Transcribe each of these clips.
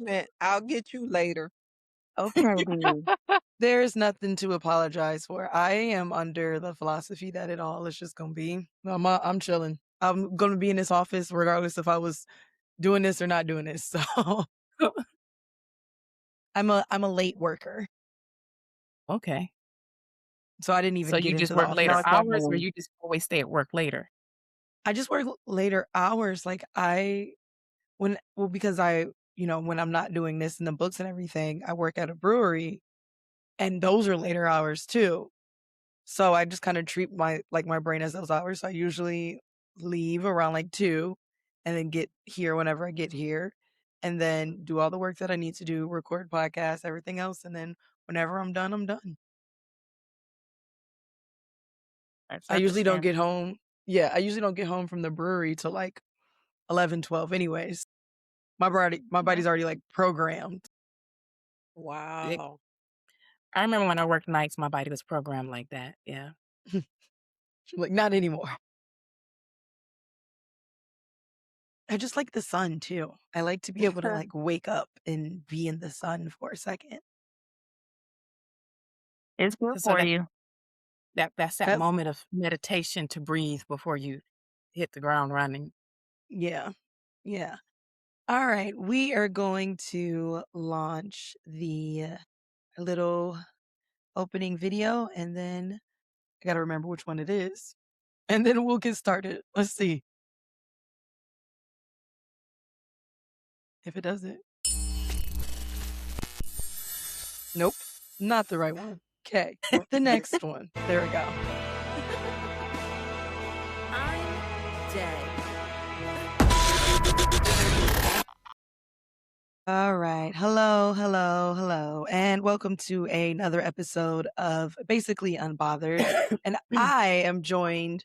punishment. I'll get you later. Okay, dude. There's nothing to apologize for. I am under the philosophy that it all is just gonna be. I'm chilling. I'm gonna be in this office regardless if I was doing this or not doing this. So I'm a late worker. Okay. So I didn't So even get you just into the work office. later Know what that hours or means? you just always stay at work later? I just work later hours. Like because when I'm not doing this in the books and everything, I work at a brewery and those are later hours too. So I just kind of treat my brain as those hours. So I usually leave around like 2 and then get here whenever I get here and then do all the work that I need to do, record podcasts, everything else. And then whenever I'm done, I'm done. That's I usually don't get understandable. home. Yeah, I usually don't get home from the brewery till like 11, 12 anyways. My Yeah. body's already like programmed. It Wow. I remember when I worked nights, my body was programmed like that. Yeah. Like not anymore. I just like the sun too. I like to be able to like wake up and be in the sun for a second. It's good So for that you. That's that that's moment of meditation to breathe before you hit the ground running. yeah. Yeah. All right, we are going to launch the little opening video and then I got to remember which one it is. And then we'll get started. Let's see if it does it. Nope, not the right one. Okay, the next one. There we go. I'm dead. All right. Hello, hello, hello, and welcome to another episode of Basically Unbothered. And I am joined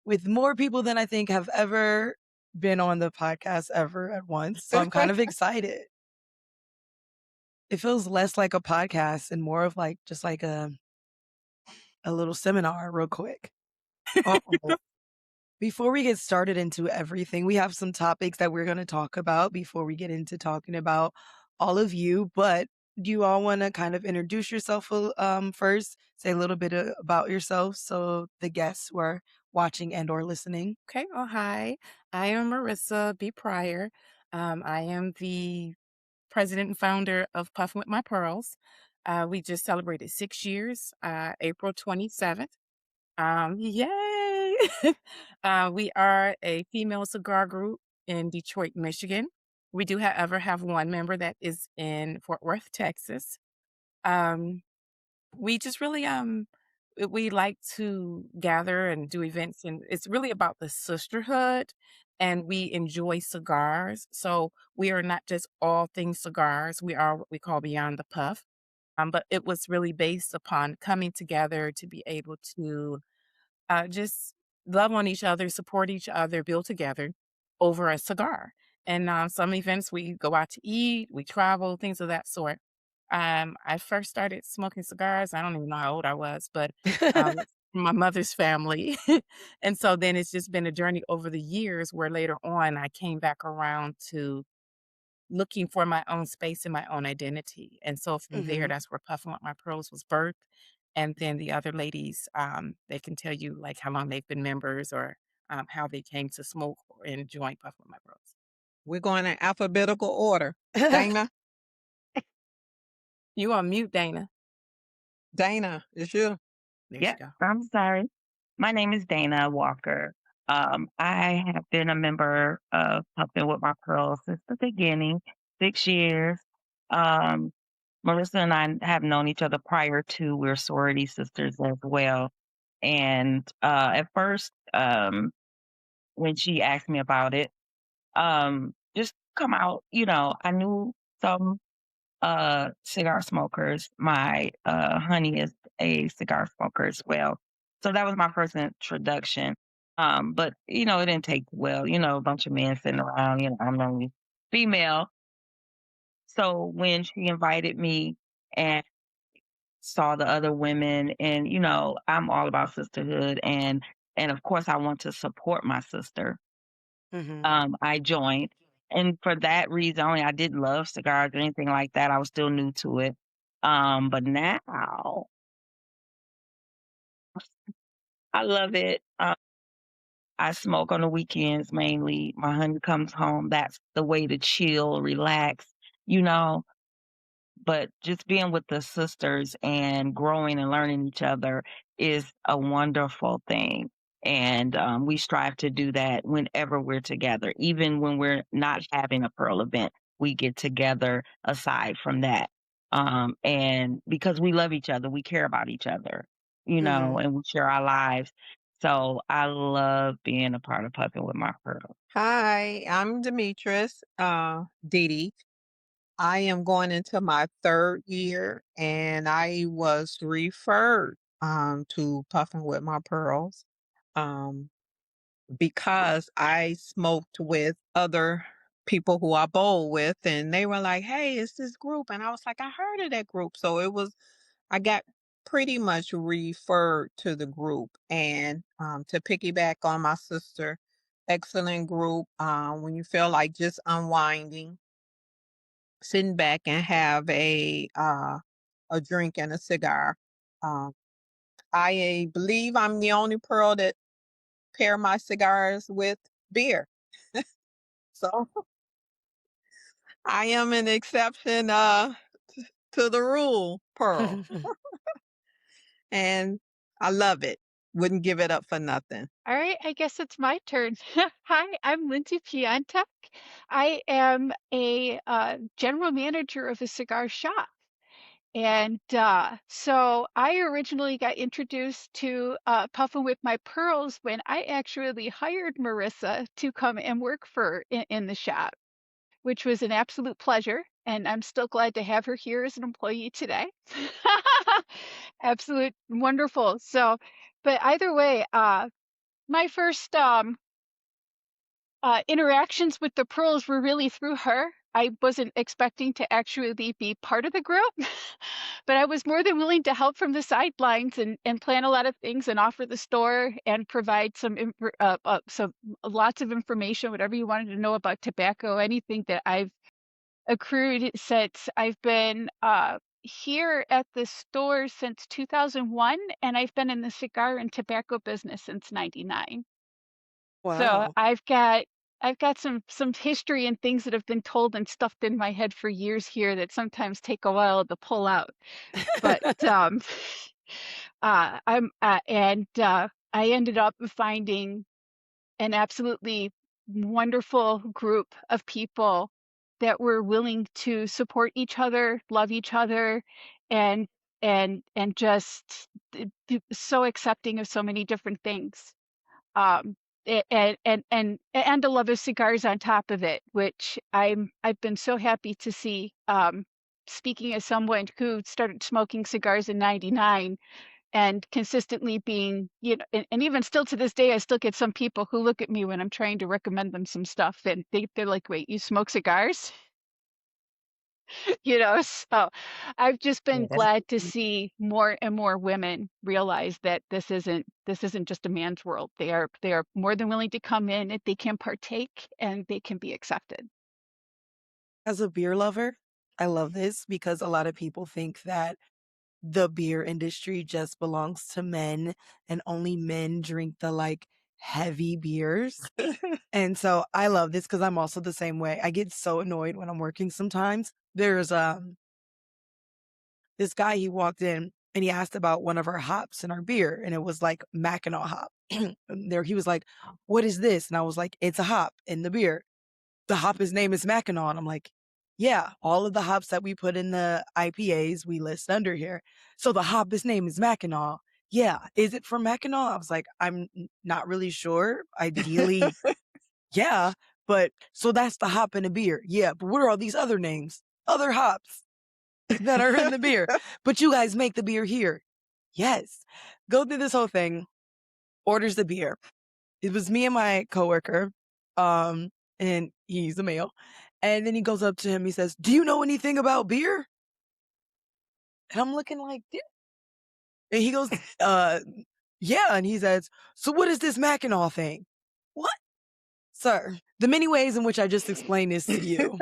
with more people than I think have ever been on the podcast ever at once. So I'm kind of excited. It feels less like a podcast and more of like just like a little seminar real quick. Uh-oh. Before we get started into everything, we have some topics that we're going to talk about before we get into talking about all of you. But do you all want to kind of introduce yourself first? Say a little bit about yourself so the guests who are watching and or listening. Okay. Oh, hi. I am Marissa B. Pryor. I am the president and founder of Puffin With My Pearls. We just celebrated 6 years, April 27th. Yay! We are a female cigar group in Detroit, Michigan. We do, however, have one member that is in Fort Worth, Texas. Um, we just really we like to gather and do events, and it's really about the sisterhood, and we enjoy cigars. So we are not just all things cigars. We are what we call Beyond the Puff. But it was really based upon coming together to be able to just love on each other, support each other, build together over a cigar. And some events we go out to eat, we travel, things of that sort. I first started smoking cigars. I don't even know how old I was, but it's from my mother's family. And so then it's just been a journey over the years where later on I came back around to looking for my own space and my own identity. And so from there, Hmm. that's where Puffin With My Pearls was birthed. And then the other ladies, they can tell you like how long they've been members or how they came to smoke and join Puffin With My Pearls. We're going in alphabetical order. Dana, You on mute, Dana. Dana, it's you. There she Yeah, go. I'm sorry. My name is Dana Walker. I have been a member of Puffin with My Pearls since the beginning, 6 years. Um, Marissa and I have known each other prior to we're sorority sisters as well. And at first, when she asked me about it, just come out, I knew some cigar smokers. My honey is a cigar smoker as well. So that was my first introduction. But it didn't take well, a bunch of men sitting around, I'm the only female. So when she invited me and saw the other women and I'm all about sisterhood and of course I want to support my sister. Hmm. I joined. and for that reason only, I didn't love cigars or anything like that. I was still new to it. But now I love it. I smoke on the weekends mainly. My honey comes home. That's the way to chill, relax, you know. But just being with the sisters and growing and learning each other is a wonderful thing. And we strive to do that whenever we're together. Even when we're not having a Pearl event, we get together aside from that. And because we love each other, we care about each other, Mhm. and we share our lives. So I love being a part of Puffin with My Pearls. Hi, I'm Demetrius, Dee Dee. I am going into my 3rd year, and I was referred, to Puffin With My Pearls, um, because I smoked with other people who I bowl with, and they were like, "Hey, it's this group," and I was like, "I heard of that group." So I got pretty much referred to the group, and, to piggyback on my sister, excellent group, when you feel like just unwinding, sitting back and have a drink and a cigar. Um, I believe I'm the only pearl that pair my cigars with beer. So I am an exception to the rule, pearl, and I love it. Wouldn't give it up for nothing. All right, I guess it's my turn. Hi, I'm Lindsay Piantek. I am a general manager of a cigar shop. And so I originally got introduced to Puffin with My Pearls when I actually hired Marissa to come and work in the shop, which was an absolute pleasure. And I'm still glad to have her here as an employee today. Absolute wonderful. So, but either way, my first interactions with the pearls were really through her. I wasn't expecting to actually be part of the group, but I was more than willing to help from the sidelines and plan a lot of things and offer the store and provide some lots of information, whatever you wanted to know about tobacco, anything that I've accrued since I've been here at the store since 2001, and I've been in the cigar and tobacco business since 99. So Wow. I've got some history and things that have been told and stuffed in my head for years here that sometimes take a while to pull out. But I ended up finding an absolutely wonderful group of people that were willing to support each other, love each other, and and just so accepting of so many different things. um and a love of cigars on top of it, which I've been so happy to see. Speaking as someone who started smoking cigars in 99 and consistently being, and even still to this day, I still get some people who look at me when I'm trying to recommend them some stuff and they're like, wait, you smoke cigars? So I've just been Yeah, that's glad to see more and more women realize that this isn't just a man's world. They are more than willing to come in, if they can partake and they can be accepted. as a beer lover, I love this because a lot of people think that the beer industry just belongs to men and only men drink the like heavy beers. And so I love this because I'm also the same way. I get so annoyed when I'm working sometimes. There's this guy, he walked in and he asked about one of our hops in our beer, and it was like Mackinac hop. And there he was like, "What is this?" And I was like, "It's a hop in the beer. The hop, his name is Mackinac." And I'm like, "Yeah, all of the hops that we put in the IPAs we list under here. So the hop, his name is Mackinac. Yeah, is it from Mackinac?" I was like, "I'm not really sure. Ideally, yeah, but so that's the hop in the beer. Yeah, but what are all these other names? Other hops that are in the beer. But you guys make the beer here." Yes. Go through this whole thing, orders the beer. It was me and my coworker, and he's a male. And then he goes up to him, he says, "Do you know anything about beer?" And I'm looking like, "Yeah." And he goes, "Yeah." And he says, "So what is this Mackinac thing?" "What? Sir, the many ways in which I just explained this to you.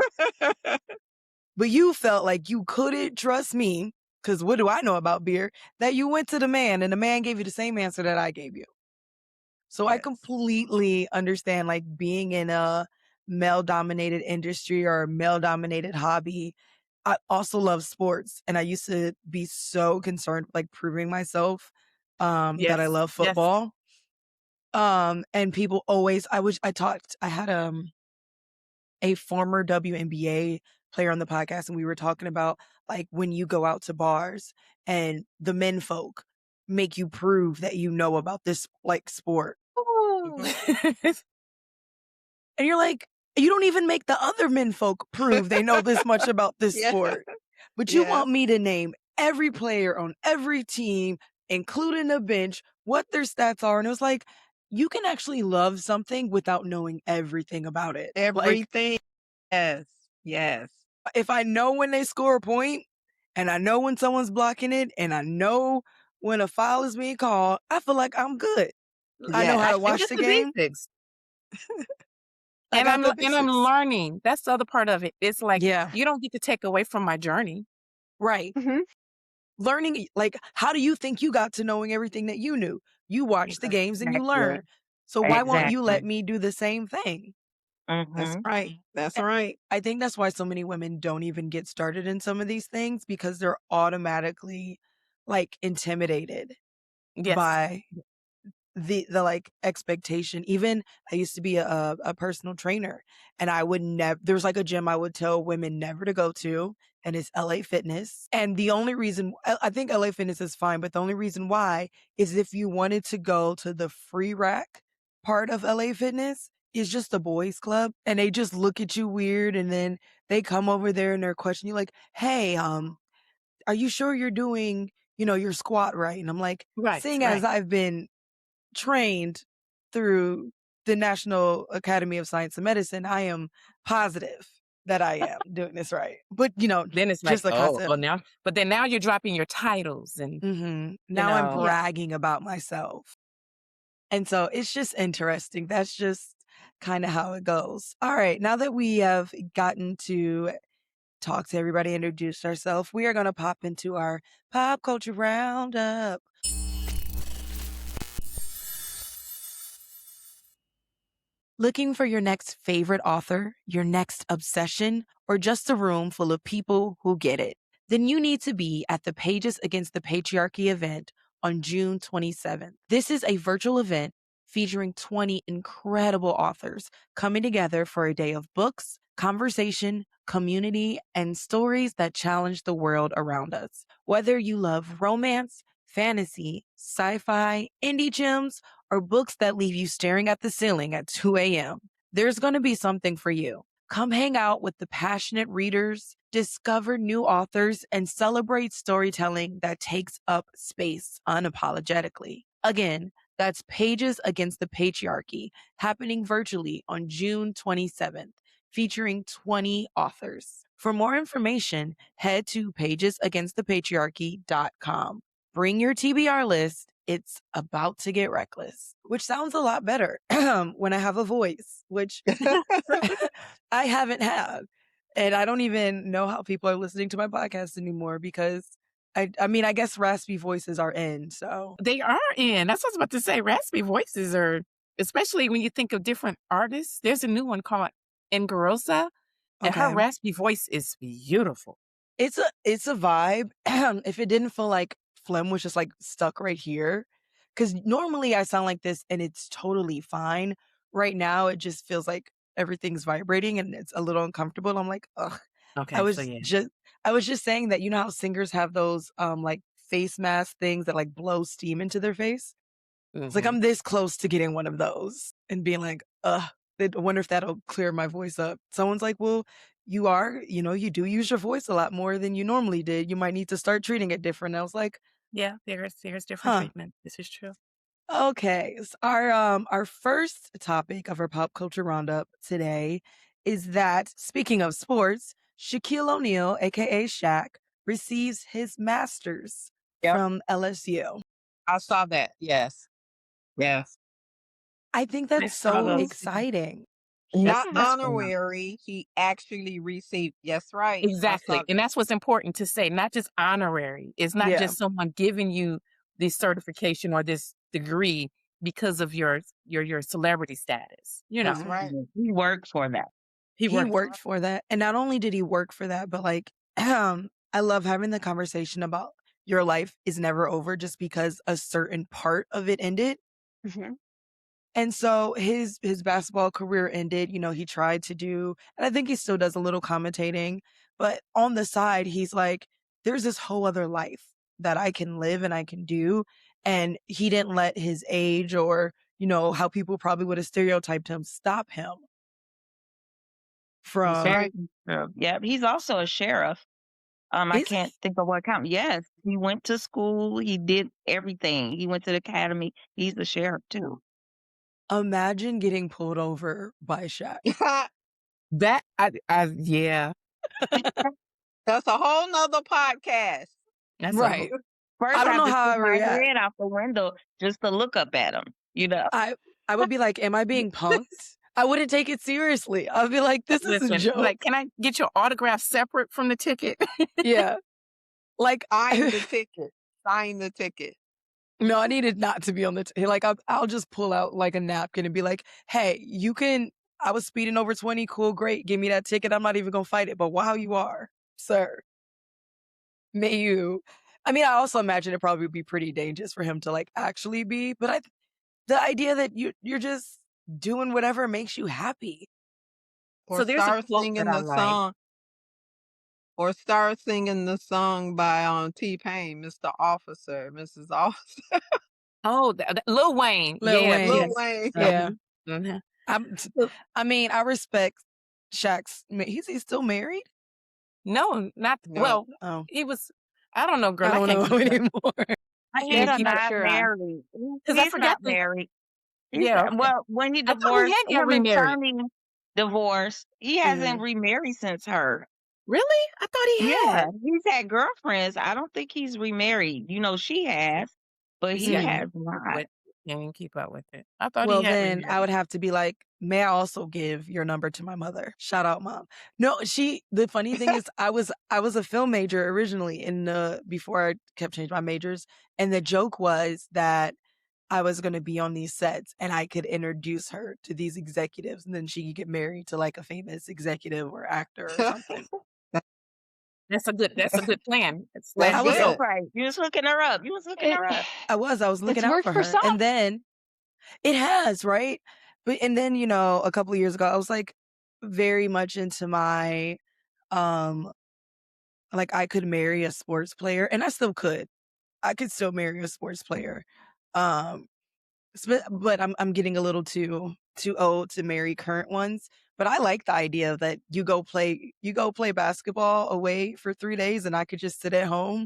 But you felt like you couldn't trust me, because what do I know about beer? That you went to the man and the man gave you the same answer that I gave you. So I Yes. completely understand like being in a male dominated industry or a male dominated hobby. I also love sports, and I used to be so concerned like proving myself that I Yes. love Yes. football. And people always I had a former WNBA player on the podcast, and we were talking about like when you go out to bars and the men folk make you prove that you know about this like sport. Ooh. And you're like, you don't even make the other men folk prove they know this much about this Yeah. sport. But you Yes. want me to name every player on every team, including the bench, what their stats are. And it was like, you can actually love something without knowing everything about it. Like, Everything. Yes. Yes. if I know when they score a point, and I know when someone's blocking it, and I know when a foul is being called, I feel like I'm good. I know how Yes. to watch Just the the game. basics. I And got the I'm basics. learning. That's the other part of it. It's like Yeah, you don't get to take away from my journey. right. Mhm. Learning, like, how do you think you got to knowing everything that you knew? You watched the games and you Exactly. learned. So why won't you let Exactly. me do the same thing? That's Mm-hmm. right. That's A- right. I think that's why so many women don't even get started in some of these things, because they're automatically like intimidated Yes. by the like expectation. Even I used to be a personal trainer, and I would never, there was like a gym I would tell women never to go to, and it's LA Fitness. And the only reason, I think LA Fitness is fine, but the only reason why is if you wanted to go to the free rack part of LA Fitness, is just a boys club, and they just look at you weird, and then they come over there and they're questioning you like, hey, are you sure you're doing, your squat right? And I'm like, Right. seeing as Right. I've been trained through the National Academy of Science and Medicine, I am positive that I am doing this right. But, Then it's like, just the oh, concept. well now, but then now you're dropping your titles and Now I'm know, Yeah. bragging about myself. And so it's just interesting. That's just kind of how it goes. All right. Now that we have gotten to talk to everybody, introduce ourselves, we are going to pop into our pop culture roundup. Looking for your next favorite author, your next obsession, or just a room full of people who get it? Then you need to be at the Pages Against the Patriarchy event on June 27th. This is a virtual event featuring 20 incredible authors coming together for a day of books, conversation, community, and stories that challenge the world around us. Whether you love romance, fantasy, sci-fi, indie gems, or books that leave you staring at the ceiling at 2 a.m., there's going to be something for you. Come hang out with the passionate readers, discover new authors, and celebrate storytelling that takes up space unapologetically. Again, that's Pages Against the Patriarchy, happening virtually on June 27th, featuring 20 authors. For more information, head to pagesagainstthepatriarchy.com. Bring your TBR list. It's about to get reckless, which sounds a lot better when I have a voice, which I haven't had. And I don't even know how people are listening to my podcast anymore, because I mean, I guess raspy voices are in. So they are in. That's what I was about to say. Raspy voices are, especially when you think of different artists. There's a new one called Engarosa, and her okay. raspy voice is beautiful. It's a vibe. If it didn't feel like phlegm was just like stuck right here, because normally I sound like this and it's totally fine. Right now, it just feels like everything's vibrating and it's a little uncomfortable. I'm like, ugh. I Okay, so was yeah. just I was just saying that, how singers have those like face mask things that like blow steam into their face. It's like Mhm. I'm this close to getting one of those and being like, ugh, I wonder if that'll clear my voice up. Someone's like, well, you do use your voice a lot more than you normally did. You might need to start treating it different. I was like, Yeah, there's different huh. treatment. This is true. Okay. So our first topic of our pop culture roundup today is that, speaking of sports, Shaquille O'Neal, aka Shaq, receives his master's Yep. from LSU. I saw that. Yes. Yes. I think I that's saw so those. exciting. Not That's honorary. He actually received. Yes, right. I saw exactly. And that. that's what's important to say, not just honorary. It's not Yeah. just someone giving you this certification or this degree because of your celebrity status. That's Mhm. right. He worked for that. He He works worked for that. And not only did he work for that, but like, I love having the conversation about your life is never over just because a certain part of it ended. Mhm. And so his basketball career ended. He tried to do, and I think he still does a little commentating, but on the side, he's like, there's this whole other life that I can live and I can do. And he didn't let his age or, how people probably would have stereotyped him stop him That's from, Very right. true. Yeah, he's also a sheriff. I is can't think of what county. Yes, he went to school. He did everything. He went to the academy. He's the sheriff too. imagine getting pulled over by Shaq. that. Yeah, That's a whole nother podcast. that's a Right. I First, I don't have know to how I stick my react. head out the window just to look up at him. You know. I would be like, am I being punked? I wouldn't take it seriously. I'd be like, this is a listen. Like, joke. can I get your autograph separate from the ticket? Yeah. Like, Sign the ticket. Sign the ticket. no, I needed not to be on the, like, I'll just pull out like a napkin and be like, hey, I was speeding over 20. Cool. Great. Give me that ticket. I'm not even going to fight it. But while you are, sir, I also imagine it probably would be pretty dangerous for him to like actually be, but the idea that you're just doing whatever makes you happy. Or So there's a start quote that singing I the like. song. Or start singing the song by T-Pain, Mr. Officer, Mrs. Officer. Oh, Lil Wayne. Lil Yeah, Wayne. Lil yes. Wayne. Yeah. Mhm. I'm, So- I respect Shaq's, he's still married? No, not No. well. Oh, He was. I don't know, girl. I I don't can't know keep up. anymore. I can't He's even Yeah, keep not up not sure on. married. because I He's forgot not the. married. Yeah, okay. Well, when he I thought he divorced, had got him and remarried. Sonny divorced. He hasn't Mhm. remarried since her. Really? I thought he Yeah, had. he's had girlfriends. I don't think he's remarried. She has, but You see, he I Mhm. has keep up not. with. Can't even keep up with it. I thought he Well, had then I remarried. would have to be like, may I also give your number to my mother? Shout out, mom. No, the funny thing is I was a film major originally before I kept changing my majors. And the joke was that I was going to be on these sets and I could introduce her to these executives and then she could get married to like a famous executive or actor or something. That's a good. That's a good plan. It's That's I letting was, deal. good. Right. You was hooking her up. You was hooking It her up. I was looking it's out worked for for her. some. And then it has, right? And then, a couple of years ago, I was like very much into my, um, like I could marry a sports player and I still could. I could still marry a sports player. Um, but I'm getting a little too old to marry current ones. But I like the idea that you go play basketball away for 3 days and I could just sit at home,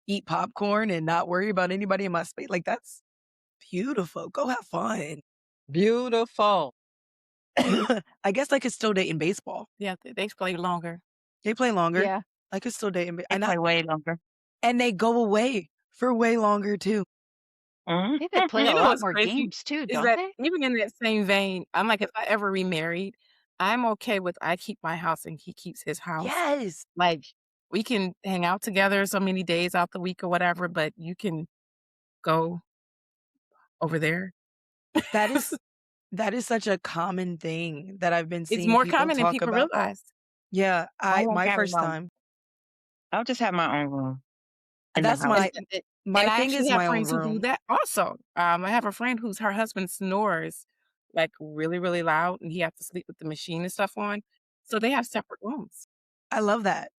eat popcorn and not worry about anybody in my space. Like that's beautiful. Go have fun. Beautiful. I guess I could still date in baseball. Yeah, they play longer. They play longer. Yeah. I could still date in They play way longer. and they go away for way longer too. Mhm. I think they play a You know lot what's more crazy games too, is don't that they? even in that same vein, I'm like, if I ever remarried, I'm okay with I keep my house and he keeps his house. Yes. Like we can hang out together so many days out the week or whatever, but you can go over there. That is such a common thing that I've been It's seeing more people common than talk people about. realize. Yeah, I won't my have first my. time. I'll just have my own room in the That's house. my I thing actually is have my own friends who do room. that also. I have a friend whose her husband snores like really, really loud, and he has to sleep with the machine and stuff on. So they have separate rooms, I love that.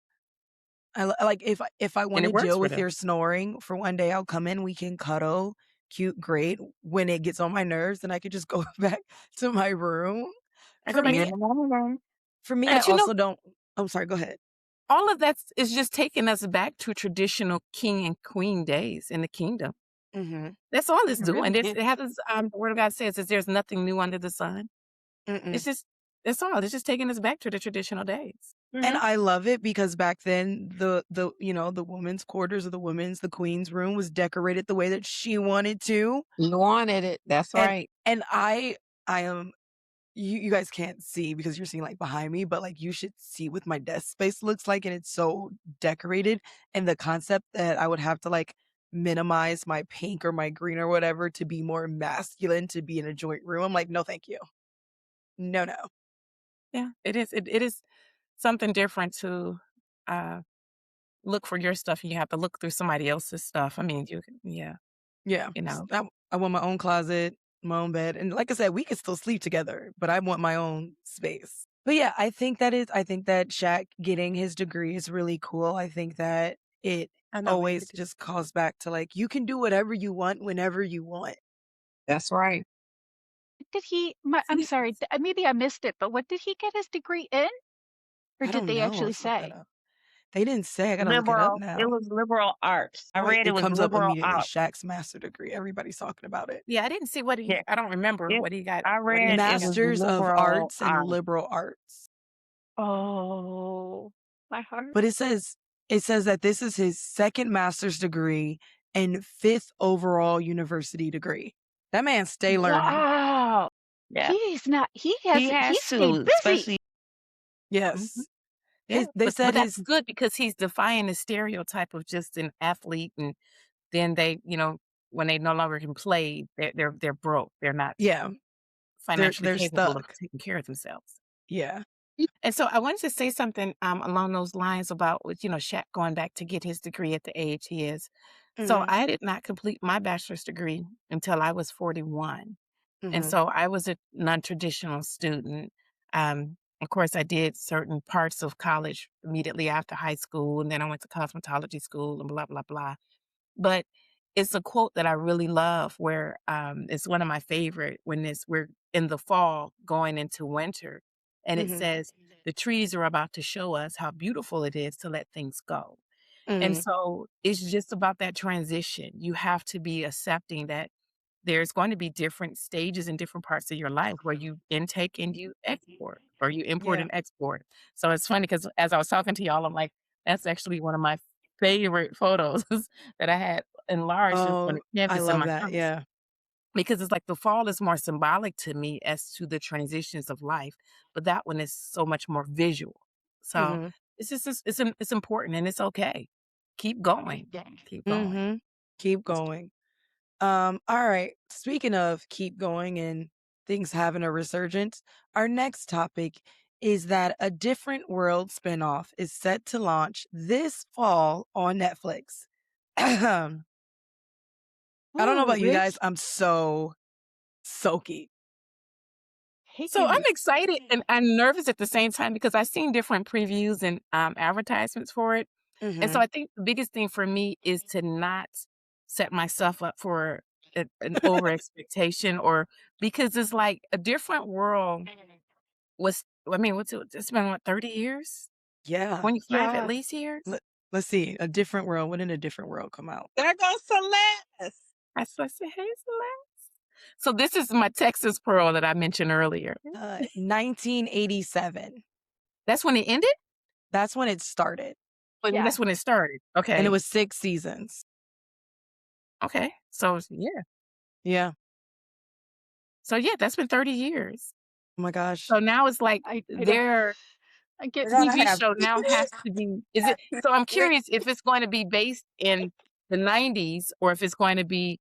Like if I and want it to works deal for with them. your snoring for one day, I'll come in, we can cuddle, cute, great. When it gets on my nerves, then I could just go back to my room. I For go back me, to, I but you know, also don't. I'm sorry. Go ahead. all of that is just taking us back to traditional king and queen days in the kingdom. Mm-hmm. That's all it's It doing. really It's, is. it has the word of God says that there's nothing new under the sun. Mm-mm. It's just that's all. It's just taking us back to the traditional days. And I love it because back then the women's quarters of the queen's room was decorated the way that she wanted to. You wanted it. That's And right. and I am you guys can't see because you're seeing like behind me, but like you should see what my desk space looks like, and it's so decorated. And the concept that I would have to like minimize my pink or my green or whatever to be more masculine to be in a joint room. I'm like, no, thank you. No, no. Yeah, it is. It is something different to uh, look for your stuff, and you have to look through somebody else's stuff. I mean, yeah, Yeah. you know. I want my own closet, my own bed. And like I said, we could still sleep together, but I want my own space. But yeah, I think that Shaq getting his degree is really cool. I think that it I know we always could. just calls back to like, you can do whatever you want whenever you want. That's right. Did he I'm See, sorry, maybe I missed it, but what did he get his degree in? Or I did don't they know. actually Let's look that say? up. They didn't say. I gotta look it up Liberal. It now. was liberal arts. I Oh, wait, read it it was comes up liberal immediately. arts. Shaq's master degree. Everybody's talking about it. yeah, I didn't see what he. Yeah. I don't remember It, what he got. I What he read had it taken. was Masters of liberal Arts and arts. Liberal Arts. Oh, my heart. But it says that this is his second master's degree and fifth overall university degree. That man stay learning. Wow. Yeah. He Has stayed to, busy. especially Mhm. Yes. Yeah, They but said that's his good because he's defying the stereotype of just an athlete, and then they, when they no longer can play, they're broke. They're not yeah, financially they're capable of stuck. taking care of themselves. Yeah. And so I wanted to say something along those lines about with Shaq going back to get his degree at the age he is. So Mhm. I did not complete my bachelor's degree until I was 41. And Mhm. so I was a non-traditional student. Of course, I did certain parts of college immediately after high school, and then I went to cosmetology school and blah, blah, blah. But it's a quote that I really love where it's one of my favorite when we're in the fall going into winter. And it Mhm. says, the trees are about to show us how beautiful it is to let things go. And Mhm. so it's just about that transition. You have to be accepting that there's going to be different stages in different parts of your life where you intake and you export, or you import Yeah. and export. So it's funny because as I was talking to y'all, I'm like, that's actually one of my favorite photos that I had enlarged on Oh, a I canvas in love my that. house Yeah. because it's like the fall is more symbolic to me as to the transitions of life, but that one is so much more visual. So Mhm. it's important and it's okay. Keep going. Keep going. Mhm. Keep going. All right. Speaking of keep going and things having a resurgence, our next topic is that a Different World spinoff is set to launch this fall on Netflix. I don't know Ooh, about you really? guys. I'm so soaky. So Taking I'm me. excited and I'm nervous at the same time because I've seen different previews and advertisements for it. And so Mhm. I think the biggest thing for me is to not set myself up for an over expectation, or because it's like a different world was, I mean, what's it? It's been what, 30 years? Yeah. 25 at Yeah. least years? Let, let's see. A Different World. When did A Different World come out? There goes Celeste. That's what I said. Hey, Celeste. So this is my Texas Pearl that I mentioned earlier. 1987. That's when it ended? That's when it started. But Yeah. that's when it started. And it Okay. was 6 seasons. Okay. So yeah. Yeah. So yeah, that's been 30 years. Oh my gosh. So now it's like I don't their I get We're gonna TV have show now has to be, is it, so I'm wait. curious if it's going to be based in the 90s or if it's going to be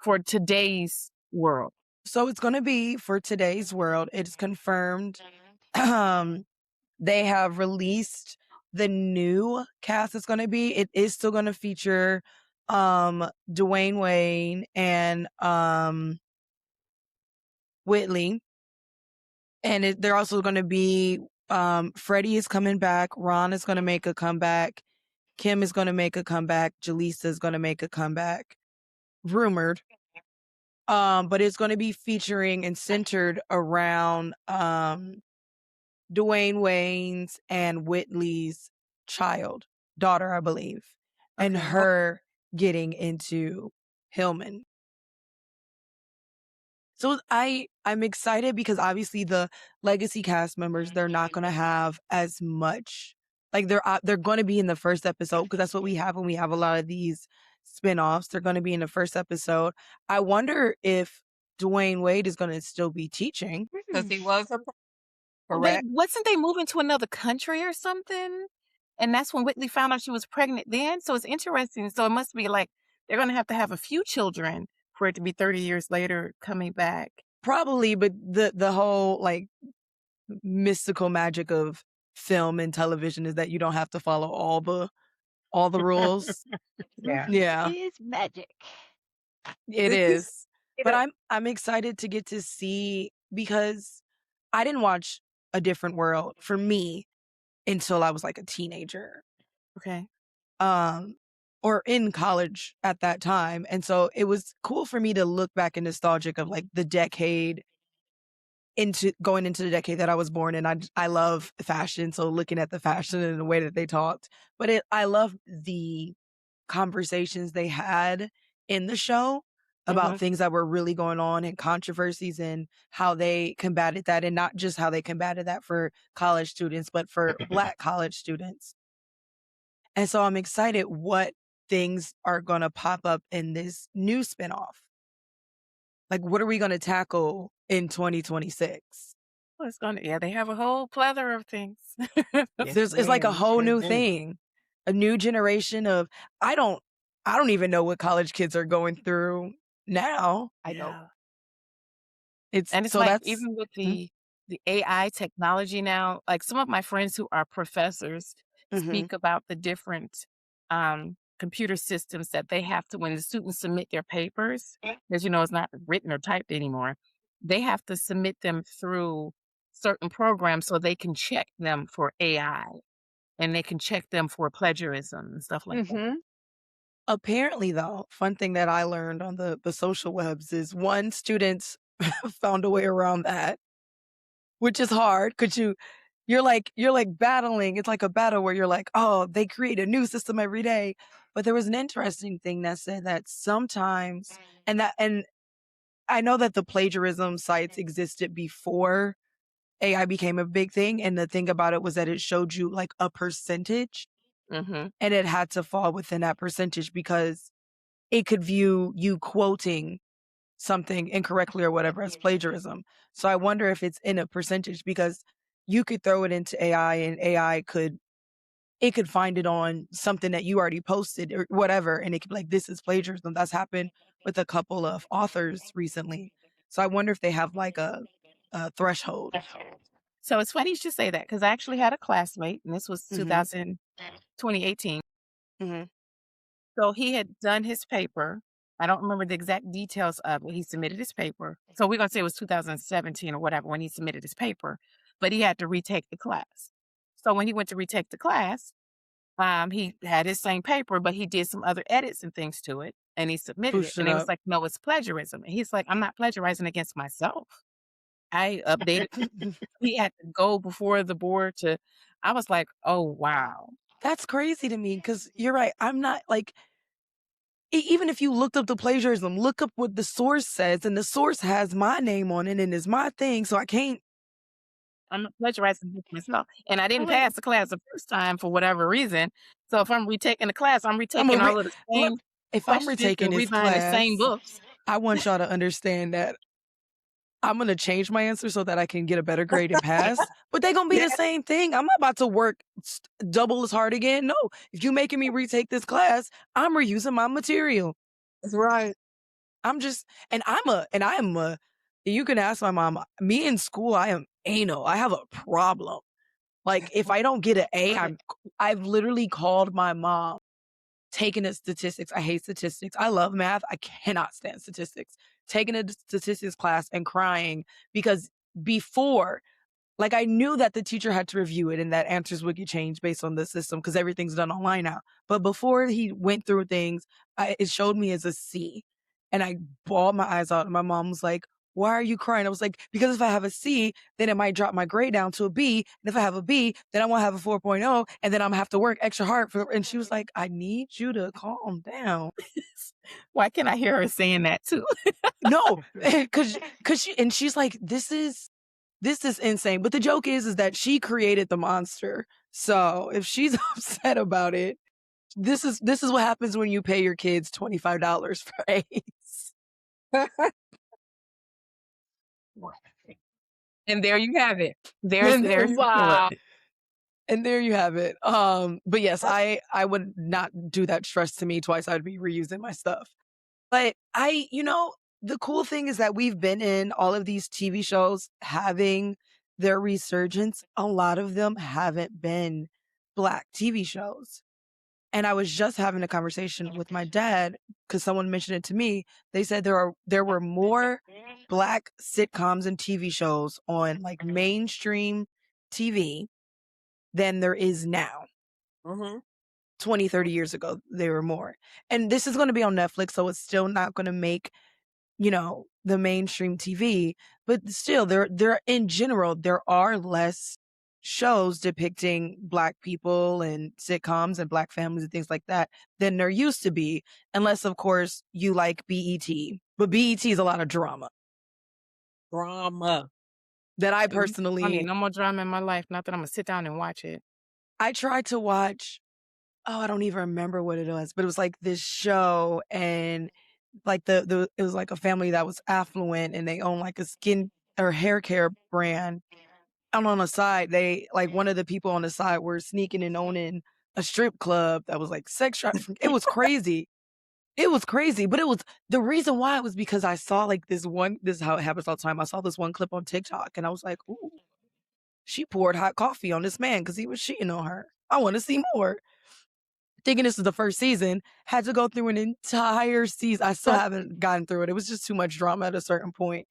for today's world. So it's going to be for today's world. It's confirmed. They have released the new cast it's going to be. It is still going to feature Dwayne Wayne and Whitley. And they're also going to be Freddie is coming back, Ron is going to make a comeback, Kim is going to make a comeback, Jaleesa is going to make a comeback. Rumored. But it's going to be featuring and centered around Dwayne Wayne's and Whitley's daughter, I believe, and Okay. her getting into Hillman. So I'm excited because obviously the legacy cast members, they're not going to have as much, like they're going to be in the first episode because that's what we have when we have a lot of these spinoffs. They're going to be in the first episode. I wonder if Dwayne Wade is going to still be teaching. Because he was a Well, they correct. wasn't they moving to another country or something? And that's when Whitley found out she was pregnant then? So it's interesting. So it must be like they're gonna have a few children for it to be 30 years later coming back. Probably, but the whole like mystical magic of film and television is that you don't have to follow all the rules. Yeah. Yeah, It is magic. it This is is. But I'm excited to get to see, because I didn't watch A Different World for me until I was like a teenager. Okay. Or in college at that time. And so it was cool for me to look back and nostalgic of like the decade going into the decade that I was born in. I love fashion, so looking at the fashion and the way that they talked. But I love the conversations they had in the show about things that were really going on and controversies and how they combated that, and not just how they combated that for college students, but for Black college students. And so I'm excited what things are going to pop up in this new spinoff. Like, what are we going to tackle in 2026? Well, it's gonna they have a whole plethora of things. yes, It's like a ma'am. whole Sure new do. thing, a new generation of, I don't even know what college kids are going through now. I know. Yeah. And it's So like that's, even with mm, the AI technology now, like some of my friends who are professors mhm. speak about the different computer systems that they have to when the students submit their papers, because it's not written or typed anymore. They have to submit them through certain programs so they can check them for AI and they can check them for plagiarism and stuff like that. Mm-hmm. Apparently though, fun thing that I learned on the social webs is, one, students found a way around that, which is hard because you're like battling. It's like a battle where you're like, oh, they create a new system every day. But there was an interesting thing that said that sometimes, and I know that the plagiarism sites existed before AI became a big thing. And the thing about it was that it showed you like a percentage, Hmm. and it had to fall within that percentage because it could view you quoting something incorrectly or whatever as plagiarism. So I wonder if it's in a percentage, because you could throw it into AI and AI could find it on something that you already posted or whatever, and it could be like, this is plagiarism. That's happened with a couple of authors recently. So I wonder if they have like a threshold. So it's funny you should say that because I actually had a classmate, and this was Mm-hmm. 2018. Mm-hmm. So he had done his paper. I don't remember the exact details of it. He submitted his paper. So we're going to say it was 2017 or whatever when he submitted his paper, but he had to retake the class. So when he went to retake the class, he had his same paper, but he did some other edits and things to it, and he submitted it. Push And it it was up. like, no, it's plagiarism. And he's like, I'm not plagiarizing against myself. I updated. He had to go before the board to. I was like, oh wow. That's crazy to me, because you're right. I'm not like, even if you looked up the plagiarism, look up what the source says, and the source has my name on it and is my thing. So I can't. I'm not plagiarizing against myself. And I I'm didn't like, pass the class the first time for whatever reason. So if I'm retaking the class, I'm I'm a retaking all of the look, same if I'm questions retaking and this rebuying the same class, books. I want y'all to understand that I'm gonna change my answer so that I can get a better grade and pass. But they gonna be Yeah, the same thing. I'm not about to work double as hard again. No, if you making me retake this class, I'm reusing my material. that's right. I'm just, and I am a. You can ask my mom. Me in school, I am anal. I have a problem. Like, if I don't get an A, I've literally called my mom, taking a statistics. I hate statistics. I love math. I cannot stand statistics. Taking a statistics class and crying because before, like, I knew that the teacher had to review it and that answers would get changed based on the system because everything's done online now. But before he went through things, it showed me as a C. And I bawled my eyes out. And my mom was like, why are you crying? I was like, because if I have a C, then it might drop my grade down to a B. And if I have a B, then I won't have a 4.0. And then I'm gonna have to work extra hard for. And she was like, I need you to calm down. Why can't I hear her saying that too? No, because she's like, this is insane. But the joke is that she created the monster. So if she's upset about it, this is what happens when you pay your kids $25 for A's. And there you have it. There's And there there's you- Wow. And there you have it. But yes, I would not do that stress to me twice. I'd be reusing my stuff. But the cool thing is that we've been in all of these TV shows having their resurgence. A lot of them haven't been Black TV shows. And I was just having a conversation with my dad because someone mentioned it to me. They said there were more Black sitcoms and TV shows on like mainstream TV than there is now. Mm-hmm. 20, 30 years ago, there were more. And this is going to be on Netflix, so it's still not going to make, the mainstream TV. But still, there in general, there are less shows depicting Black people and sitcoms and Black families and things like that than there used to be, unless, of course, you like BET. But BET is a lot of drama Drama. that I I personally, need no more drama in my life. Not that I'm gonna sit down and watch it. I tried to watch, I don't even remember what it was, but it was like this show, and like it was like a family that was affluent and they own like a skin or hair care brand. And on the side, they like one of the people on the side were sneaking and owning a strip club that was like sex trafficking. It was crazy. It was crazy, but it was the reason why it was because I saw like this is how it happens all the time. I saw this one clip on TikTok and I was like, ooh, she poured hot coffee on this man because he was cheating on her. I want to see more. Thinking this is the first season, had to go through an entire season. I still haven't gotten through it. It was just too much drama at a certain point.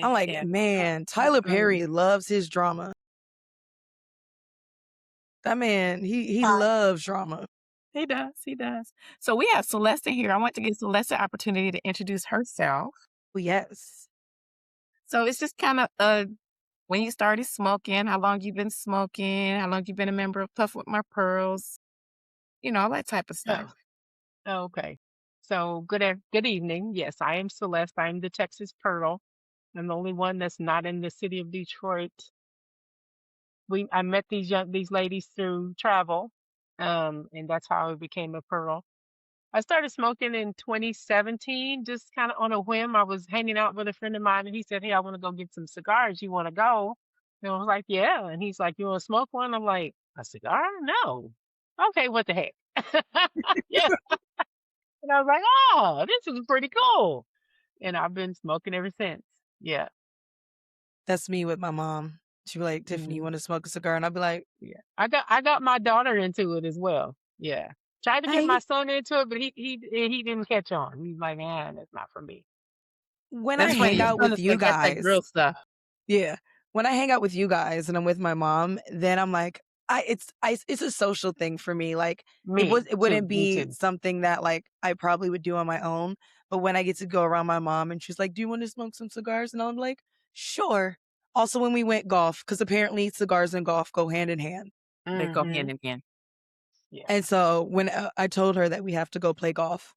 I'm like, Yeah. man, Tyler Perry loves his drama. That man, he loves drama. He does. He does. So we have Celeste here. I want to give Celeste an opportunity to introduce herself. Well, yes. So it's just kind of when you started smoking, how long you been smoking, how long you been a member of Puff With My Pearls, all that type of stuff. Okay. So good evening. Yes, I am Celeste. I'm the Texas Pearl. I'm the only one that's not in the city of Detroit. I met these ladies through travel, and that's how I became a Pearl. I started smoking in 2017, just kind of on a whim. I was hanging out with a friend of mine, and he said, "Hey, I want to go get some cigars. You want to go?" And I was like, "Yeah." And he's like, "You want to smoke one?" I'm like, "A cigar? No." Okay, what the heck? Yeah. And I was like, "Oh, this is pretty cool." And I've been smoking ever since. Yeah. That's me with my mom. She'd be like, Tiffany, you Mhm. want to smoke a cigar? And I'd be like, Yeah. I got my daughter into it as well. Yeah. Tried to get hey, my son into it, but he didn't catch on. He's like, "Man, that's not for me." when I That's funny. hang Your out son with is you like, that's that guys, girl stuff. yeah, when I hang out with you guys and I'm with my mom, then I'm like, it's a social thing for me. Like it Me too. wouldn't Me be too. something that like I probably would do on my own. But when I get to go around my mom and she's like, do you want to smoke some cigars? And I'm like, sure. Also, when we went golf, because apparently cigars and golf go hand in hand. They go Mhm. hand in hand. Yeah. And so when I told her that we have to go play golf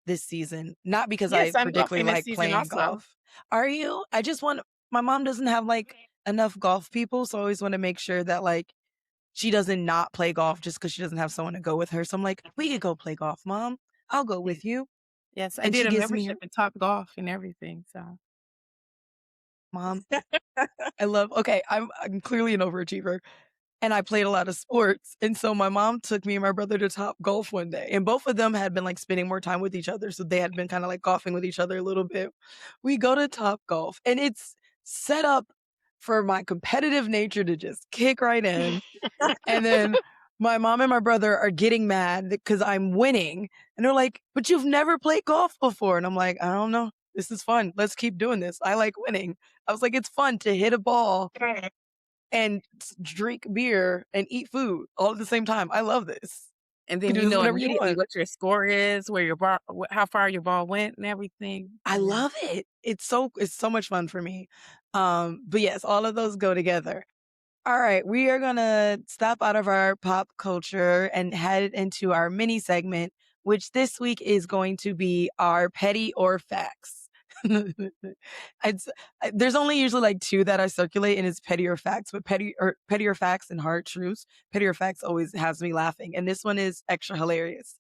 this season, not because I Yes, I'm particularly golfing this like season playing also. golf. Are you? I just want, my mom doesn't have like enough golf people. So I always want to make sure that like she doesn't not play golf just because she doesn't have someone to go with her. So I'm like, we could go play golf, Mom. I'll go with you. Yes, I And did she a gives me her, membership in Top Golf and everything. So Mom, I love, okay, I'm clearly an overachiever. And I played a lot of sports. And so my mom took me and my brother to Top Golf one day. And both of them had been like spending more time with each other. So they had been kind of like golfing with each other a little bit. We go to Top Golf and it's set up for my competitive nature to just kick right in. And then my mom and my brother are getting mad because I'm winning. And they're like, but you've never played golf before. And I'm like, I don't know. This is fun. Let's keep doing this. I like winning. I was like, it's fun to hit a ball and drink beer and eat food all at the same time. I love this. and You can then do this whenever you immediately want. what your score is, where your ball, how far your ball went, and everything. I love it. It's so much fun for me. But yes, all of those go together. All right, we are gonna step out of our pop culture and head into our mini segment, which this week is going to be our petty or facts. There's only usually like two that I circulate, and it's petty or facts. But petty or facts and hard truths. Petty or facts always has me laughing, and this one is extra hilarious.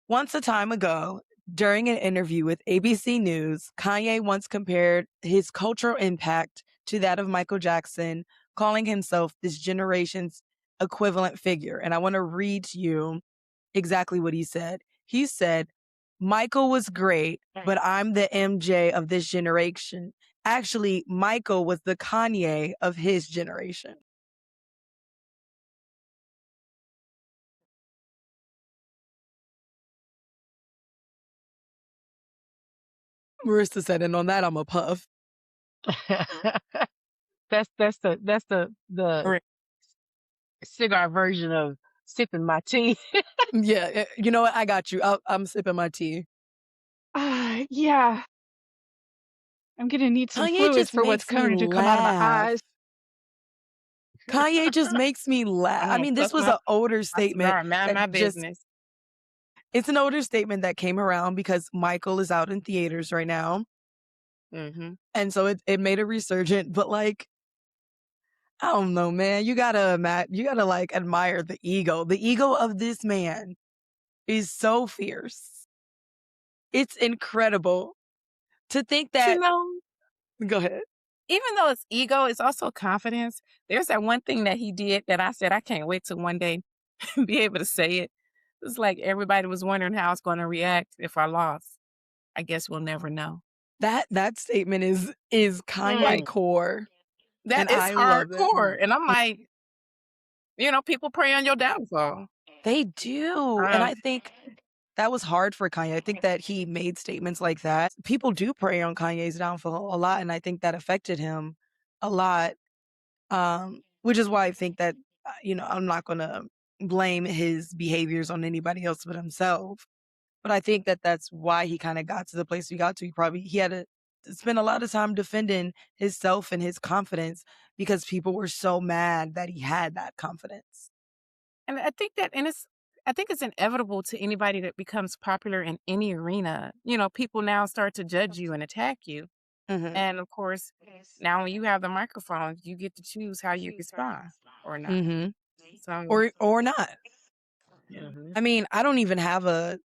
Once a time ago, During an interview with ABC News, Kanye once compared his cultural impact to that of Michael Jackson, calling himself this generation's equivalent figure. And I want to read to you exactly what he said. He said, Michael was great, but I'm the MJ of this generation. Actually, Michael was the Kanye of his generation. Marissa said, and on that, I'm a puff. That's the cigar version of sipping my tea. Yeah, you know what? I got you. I'm sipping my tea. Yeah. I'm gonna need some Kanye fluids just for what's makes me coming to come out of my laugh. eyes. Kanye just makes me laugh. I'm I gonna mean, this puff was my an older my statement cigar and mind my that just, business. it's an older statement that came around because Michael is out in theaters right now. Mm-hmm. And so it made a resurgent, but like, I don't know, man. You gotta like admire the ego. The ego of this man is so fierce. It's incredible to think You that. know, Go ahead. even though it's ego, it's also confidence. There's that one thing that he did that I said I can't wait to one day be able to say it. It's like everybody was wondering how I was going to react if I lost. I guess we'll never know. That statement is Kanye Right. core, and That is I love it. hardcore. And I'm like, people prey on your downfall. They do, and I think that was hard for Kanye. I think that he made statements like that. People do prey on Kanye's downfall a lot, and I think that affected him a lot. Which is why I think that I'm not gonna blame his behaviors on anybody else but himself. But I think that that's why he kind of got to the place he got to. He had to spend a lot of time defending himself and his confidence because people were so mad that he had that confidence. And I think it's inevitable to anybody that becomes popular in any arena. People now start to judge you and attack you. Mhm. And of course, now when you have the microphone, you get to choose how you respond or not. Mhm. So, Or not. mhm. I mean, I don't even have a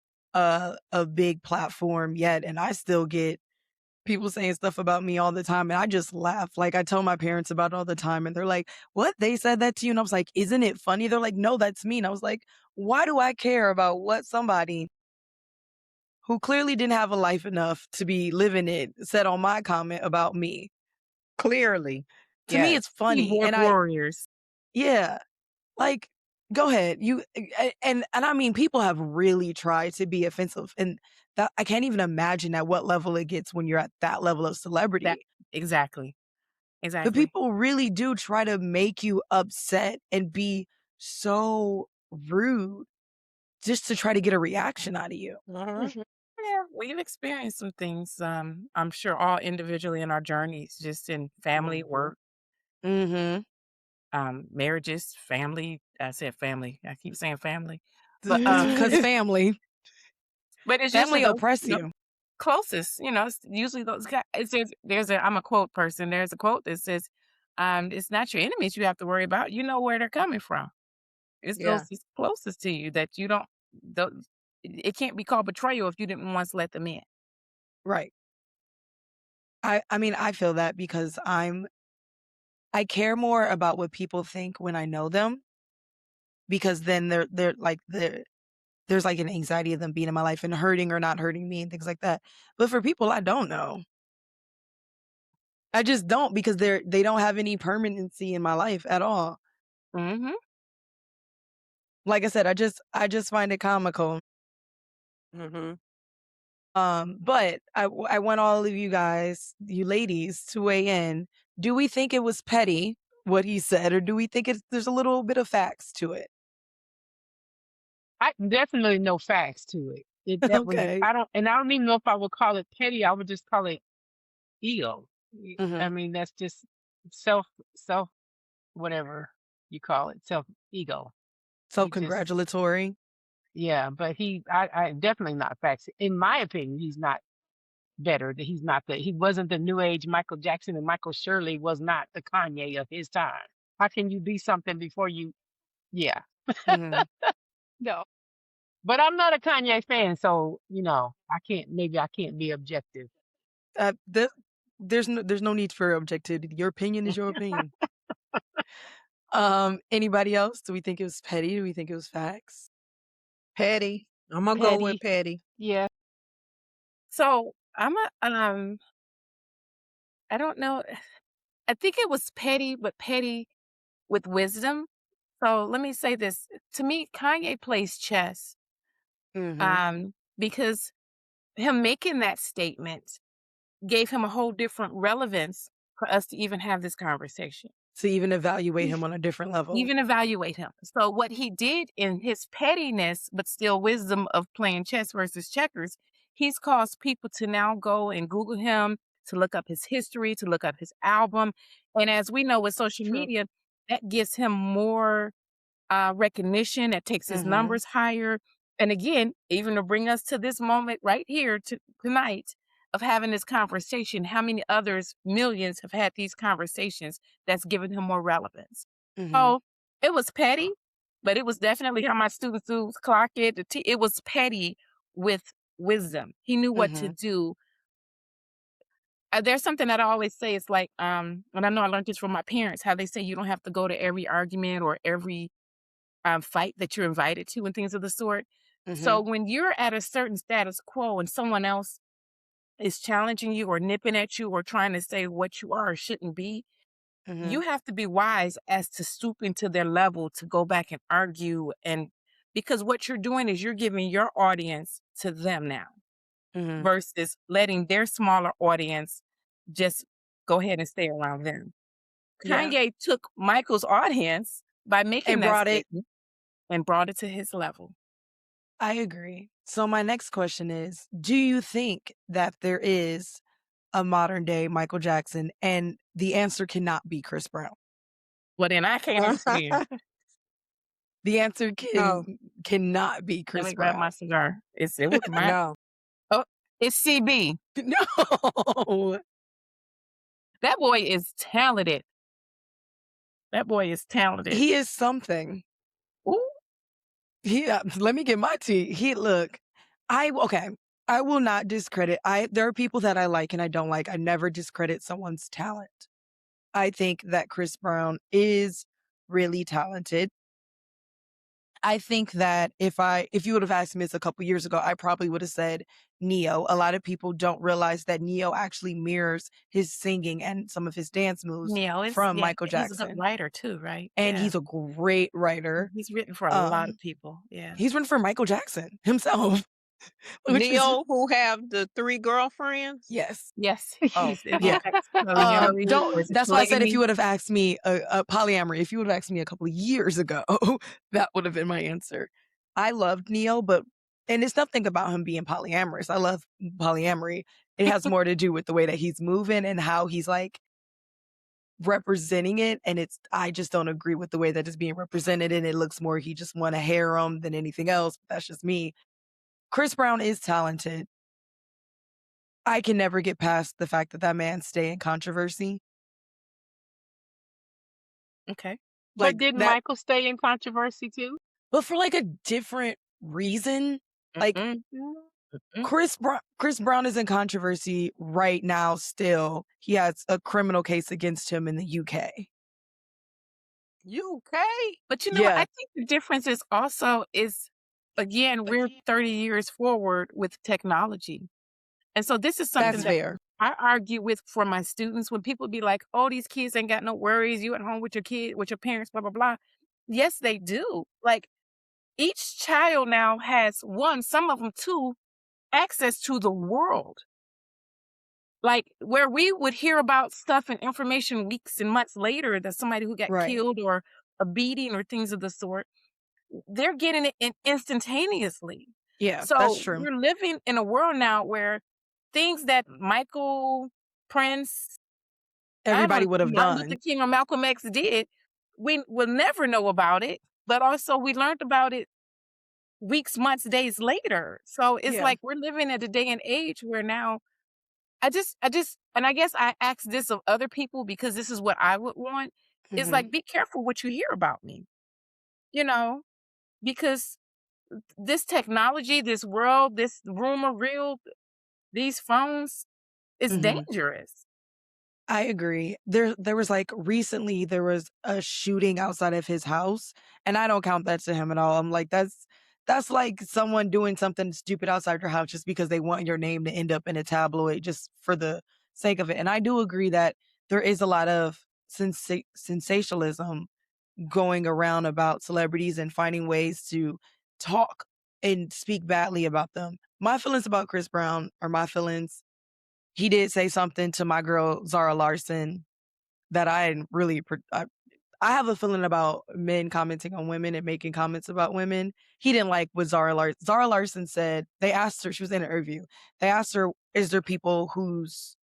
big platform yet, and I still get people saying stuff about me all the time, and I just laugh. Like I tell my parents about it all the time, and they're like, "What? They said that to you?" And I was like, "Isn't it funny?" They're like, "No, that's me." And I was like, "Why do I care about what somebody who clearly didn't have a life enough to be living it said on my comment about me?" Clearly. To me, it's funny, Keyboard and warriors. yeah, like, go ahead. And I mean, people have really tried to be offensive, and that I can't even imagine at what level it gets when you're at that level of That celebrity. exactly. But Exactly. people really do try to make you upset and be so rude just to try to get a reaction out of you. Mhm. Yeah, we've experienced some things. I'm sure all individually in our journeys, just in family, work, Mm-hmm. marriages, family. I said family. I keep saying family, but Because family, but it's usually family those oppress you. closest. It's usually those guys. It says I'm a quote person. There's a quote that says, "It's not your enemies you have to worry about. You know where they're coming from. It's Yeah. those closest to you that you don't. It can't be called betrayal if you didn't once let them in." Right. I mean, I feel that because I care more about what people think when I know them because then there's like an anxiety of them being in my life and hurting or not hurting me and things like that. But for people I don't know, I just don't because they don't have any permanency in my life at all. Mm-hmm. Like I said, I just find it comical. Mhm. But I want all of you guys, you ladies, to weigh in. Do we think it was petty what he said, or do we think there's a little bit of facts to it? I definitely know facts to it. That was Okay. I don't even know if I would call it petty. I would just call it ego. I Hmm. mean, that's just self whatever you call it, self ego. He just Self-congratulatory. yeah, but I definitely not facts. In my opinion, he's not better. That he wasn't the new age Michael Jackson, and Michael Shirley was not the Kanye of his time. How can you be something before you? Yeah, Hmm. No. But I'm not a Kanye fan, so maybe I can't be objective. That there's no need for objectivity. Your opinion is your opinion. Anybody else? Do we think it was petty? Do we think it was facts? Petty. I'm gonna go with petty. Yeah. So I'm a I don't know. I think it was petty, but petty with wisdom. So let me say this. To me, Kanye plays chess. Because him making that statement gave him a whole different relevance for us to even have this conversation. To even evaluate him on a different level. Even evaluate him. So what he did in his pettiness, but still wisdom of playing chess versus checkers, he's caused people to now go and Google him, to look up his history, to look up his album. And as we know with social True. media, that gives him more recognition, that takes his numbers higher. And again, even to bring us to this moment right here tonight of having this conversation, how many others, millions, have had these conversations that's given him more relevance? So it was petty, but it was definitely how my students do clock it. It was petty with wisdom. He knew what to do. There's something that I always say. It's like, and I know I learned this from my parents, how they say you don't have to go to every argument or every fight that you're invited to and things of the sort. So when you're at a certain status quo and someone else is challenging you or nipping at you or trying to say what you are or shouldn't be, you have to be wise as to stooping to their level to go back and argue. And because what you're doing is you're giving your audience to them now versus letting their smaller audience just go ahead and stay around them. Kanye took Michael's audience by making that statement and brought it to his level. I agree. So my next question is, do you think that there is a modern day Michael Jackson? And the answer cannot be Chris Brown. Well, then I can't understand. The answer cannot be Let Chris me grab Brown. my cigar. It was my No. Oh, it's CB. No. That boy is talented. That boy is talented. He is something. Ooh. Let me get my tea. I will not discredit. There are people that I like and I don't like. I never discredit someone's talent. I think that Chris Brown is really talented. I think that if you would have asked me this a couple years ago, I probably would have said Neo. A lot of people don't realize that Neo actually mirrors his singing and some of his dance moves from Michael Jackson. He's a good writer too, right? And he's a great writer. He's written for a lot of people. Yeah. He's written for Michael Jackson himself. Neo, who have the 3 girlfriends? Yes. Yes. Oh, yeah. That's why I said if you would have asked me polyamory, if you would have asked me a couple of years ago, that would have been my answer. I loved Neo, and it's nothing about him being polyamorous. I love polyamory. It has more to do with the way that he's moving and how he's like representing it. And I just don't agree with the way that it's being represented. And it looks more he just want to harem than anything else. But that's just me. Chris Brown is talented. I can never get past the fact that man stay in controversy. Okay. But didn't Michael stay in controversy too? But for like a different reason. Like Chris Brown is in controversy right now still. He has a criminal case against him in the UK. UK? But I think the difference is also again, we're 30 years forward with technology. And so this is something that I argue with for my students when people be like, oh, these kids ain't got no worries. You at home with your kid, with your parents, blah, blah, blah. Yes, they do. Like each child now has some of them two, access to the world. Like where we would hear about stuff and information weeks and months later that somebody who got killed or a beating or things of the sort, they're getting it instantaneously. Yeah, so that's true. We're living in a world now where things that Michael, Prince, everybody would have done, Luther King or Malcolm X did, we will never know about it. But also we learned about it weeks, months, days later. So it's like we're living at a day and age where now I just, and I guess I ask this of other people because this is what I would want. It's like, be careful what you hear about me, because this technology, this world, this rumor reel, these phones is Mhm. dangerous. I agree. There was like recently there was a shooting outside of his house, and I don't count that to him at all. I'm like, that's like someone doing something stupid outside your house just because they want your name to end up in a tabloid just for the sake of it. And I do agree that there is a lot of sensationalism going around about celebrities and finding ways to talk and speak badly about them. My feelings about Chris Brown are my feelings. He did say something to my girl Zara Larson that I didn't really. I have a feeling about men commenting on women and making comments about women. He didn't like what Zara Larson said. They asked her. She was in an interview. They asked her, "Is there people whose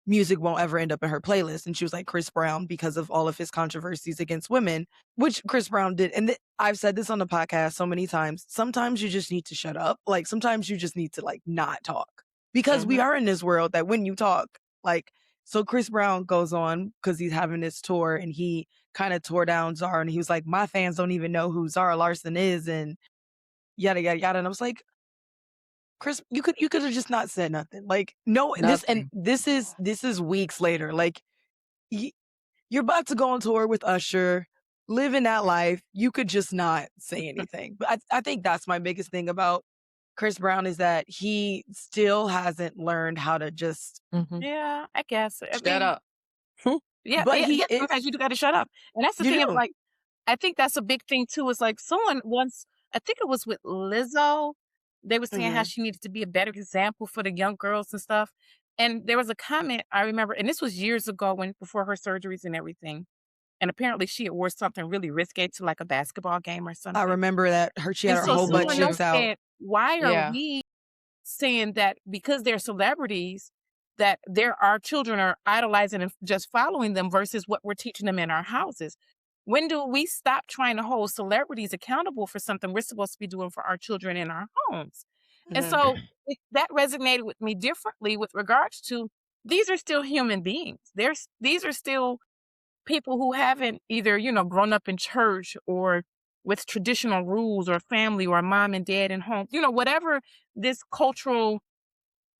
music won't ever end up in her playlist?" And she was like, Chris Brown, because of all of his controversies against women, which Chris Brown did. And I've said this on the podcast so many times. Sometimes you just need to shut up. Like sometimes you just need to like not talk because we Mhm. are in this world that when you talk, like, so Chris Brown goes on because he's having this tour and he kind of tore down Zara and he was like, my fans don't even know who Zara Larson is and yada, yada, yada. And I was like, Chris, you could have just not said nothing. Like, no, Nothing. this is weeks later. Like, y- you're about to go on tour with Usher, living that life. You could just not say anything. But I think that's my biggest thing about Chris Brown is that he still hasn't learned how to just. Mhm. Yeah, I guess. I Shut mean, up. yeah, But yeah, he yeah. it Sometimes you do got to shut up, and that's the you thing. Of do. like, I think that's a big thing too. Is like someone once, I think it was with Lizzo, they were saying how Hmm. she needed to be a better example for the young girls and stuff. And there was a comment I remember, and this was years ago when before her surgeries and everything. And apparently she had wore something really risque to like a basketball game or I something. remember that she had And her so whole butt someone else cheeks out. said, "Why are Yeah. we saying that because they're celebrities, that our children are idolizing and just following them versus what we're teaching them in our houses? When do we stop trying to hold celebrities accountable for something we're supposed to be doing for our children in our homes?" And Hmm. so that resonated with me differently with regards to these are still human beings. These are still people who haven't either, grown up in church or with traditional rules or family or mom and dad in home, whatever this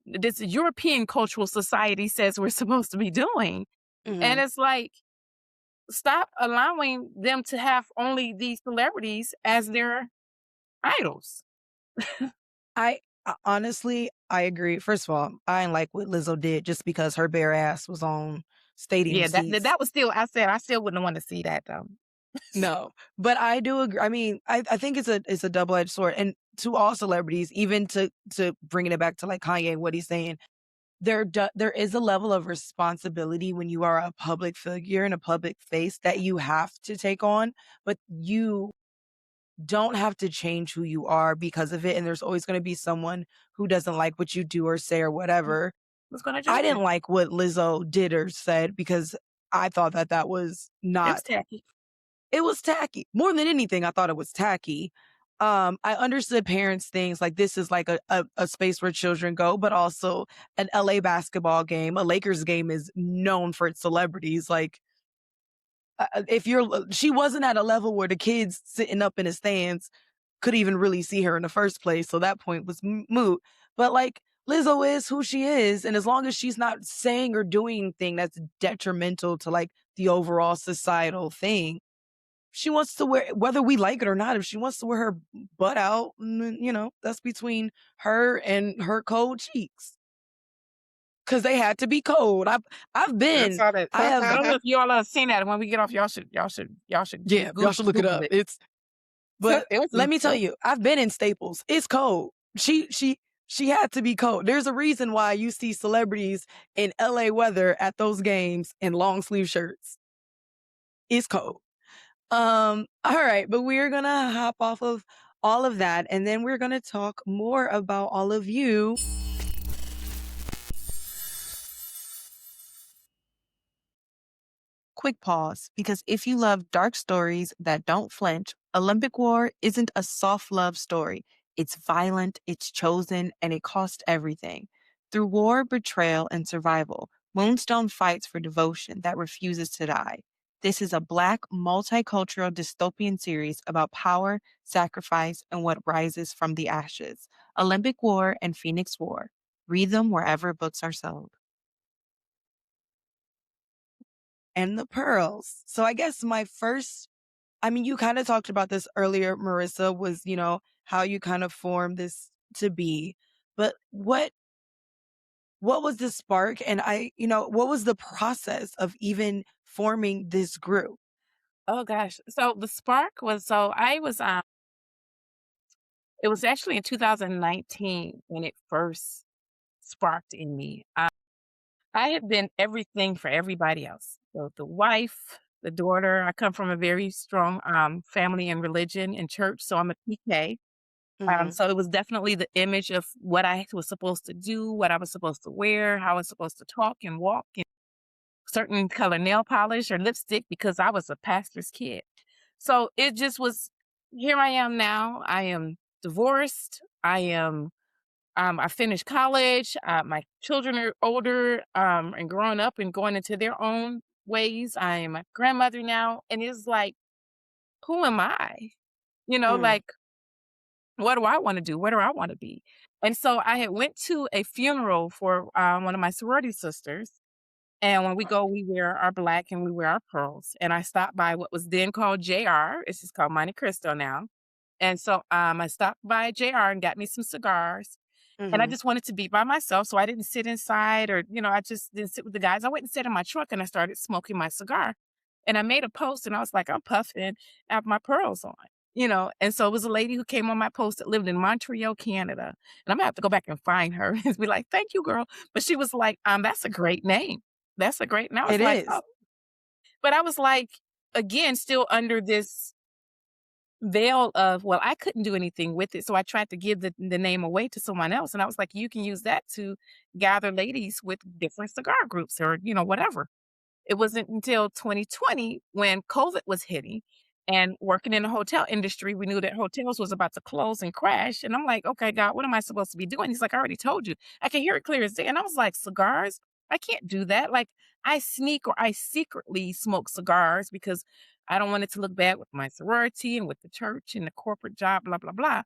this European cultural society says we're supposed to be doing. And Hmm. it's like, stop allowing them to have only these celebrities as their idols. Honestly, I agree. First of all, I didn't like what Lizzo did just because her bare ass was on stadium Yeah, seats. that was still, I still wouldn't want to see that though. No, but I do agree. I mean, I think it's a double edged sword, and to all celebrities, even to bringing it back to like Kanye, what he's saying, there is a level of responsibility when you are a public figure and a public face that you have to take on, but you don't have to change who you are because of it. And there's always going to be someone who doesn't like what you do or say or whatever. What's going to I just, didn't like what Lizzo did or said because I thought that was it not. was tacky. It was tacky. More than anything, I thought it was tacky. I understood parents' things like this is like a space where children go, but also an LA basketball game. A Lakers game is known for its celebrities. Like, if she wasn't at a level where the kids sitting up in the stands could even really see her in the first place. So that point was moot. But like, Lizzo is who she is. And as long as she's not saying or doing anything that's detrimental to like the overall societal thing, she wants to wear, whether we like it or not, if she wants to wear her butt out, that's between her and her cold cheeks. Cause they had to be cold. I've I been, saw that. I I have, don't know if you all have seen that. When we get off, y'all should yeah, y'all should look it Google up. it. But It was let me tell intense. you, I've been in Staples. It's cold. She had to be cold. There's a reason why you see celebrities in LA weather at those games in long sleeve shirts. It's cold. All right, but we're gonna hop off of all of that and then we're gonna talk more about all of you. Quick pause, because if you love dark stories that don't flinch, Olympic War isn't a soft love story. It's violent, it's chosen, and it costs everything. Through war, betrayal, and survival, Moonstone fights for devotion that refuses to die. This is a Black multicultural dystopian series about power, sacrifice, and what rises from the ashes. Olympic War and Phoenix War. Read them wherever books are sold. And the pearls. So I guess my first, I mean, you kind of talked about this earlier, Marissa, was, how you kind of formed this to be. But what was the spark? And what was the process of even forming this group? Oh gosh. So the spark was so I was it was actually in 2019 when it first sparked in me. I had been everything for everybody else. So the wife, the daughter. I come from a very strong family and religion and church, so I'm a PK. Hmm. So it was definitely the image of what I was supposed to do, what I was supposed to wear, how I was supposed to talk and walk, and certain color nail polish or lipstick because I was a pastor's kid. So it just was. Here I am now. I am divorced. I finished college. My children are older and growing up and going into their own ways. I am a grandmother now. And it's like, who am I? Mm, Like, what do I want to do? Where do I want to be? And so I had went to a funeral for one of my sorority sisters. And when we go, we wear our black and we wear our pearls. And I stopped by what was then called JR. It's just called Monte Cristo now. And so I stopped by JR and got me some cigars. And I mhm, just wanted to be by myself. So I didn't sit inside or, I just didn't sit with the guys. I went and sat in my truck and I started smoking my cigar. And I made a post and I was like, I'm puffing. I have my pearls on. And so it was a lady who came on my post that lived in Montreal, Canada. And I'm gonna have to go back and find her and be like, thank you, girl. But she was like, that's a great name. That's a great. And I was it like, is. oh, but I was like, again, still under this veil of, well, I couldn't do anything with it. So I tried to give the name away to someone else. And I was like, you can use that to gather ladies with different cigar groups or, whatever. It wasn't until 2020 when COVID was hitting and working in the hotel industry, we knew that hotels was about to close and crash. And I'm like, okay, God, what am I supposed to be doing? He's like, I already told you. I can hear it clear as day. And I was like, cigars? I can't do that. Like I sneak or I secretly smoke cigars because I don't want it to look bad with my sorority and with the church and the corporate job, blah, blah, blah.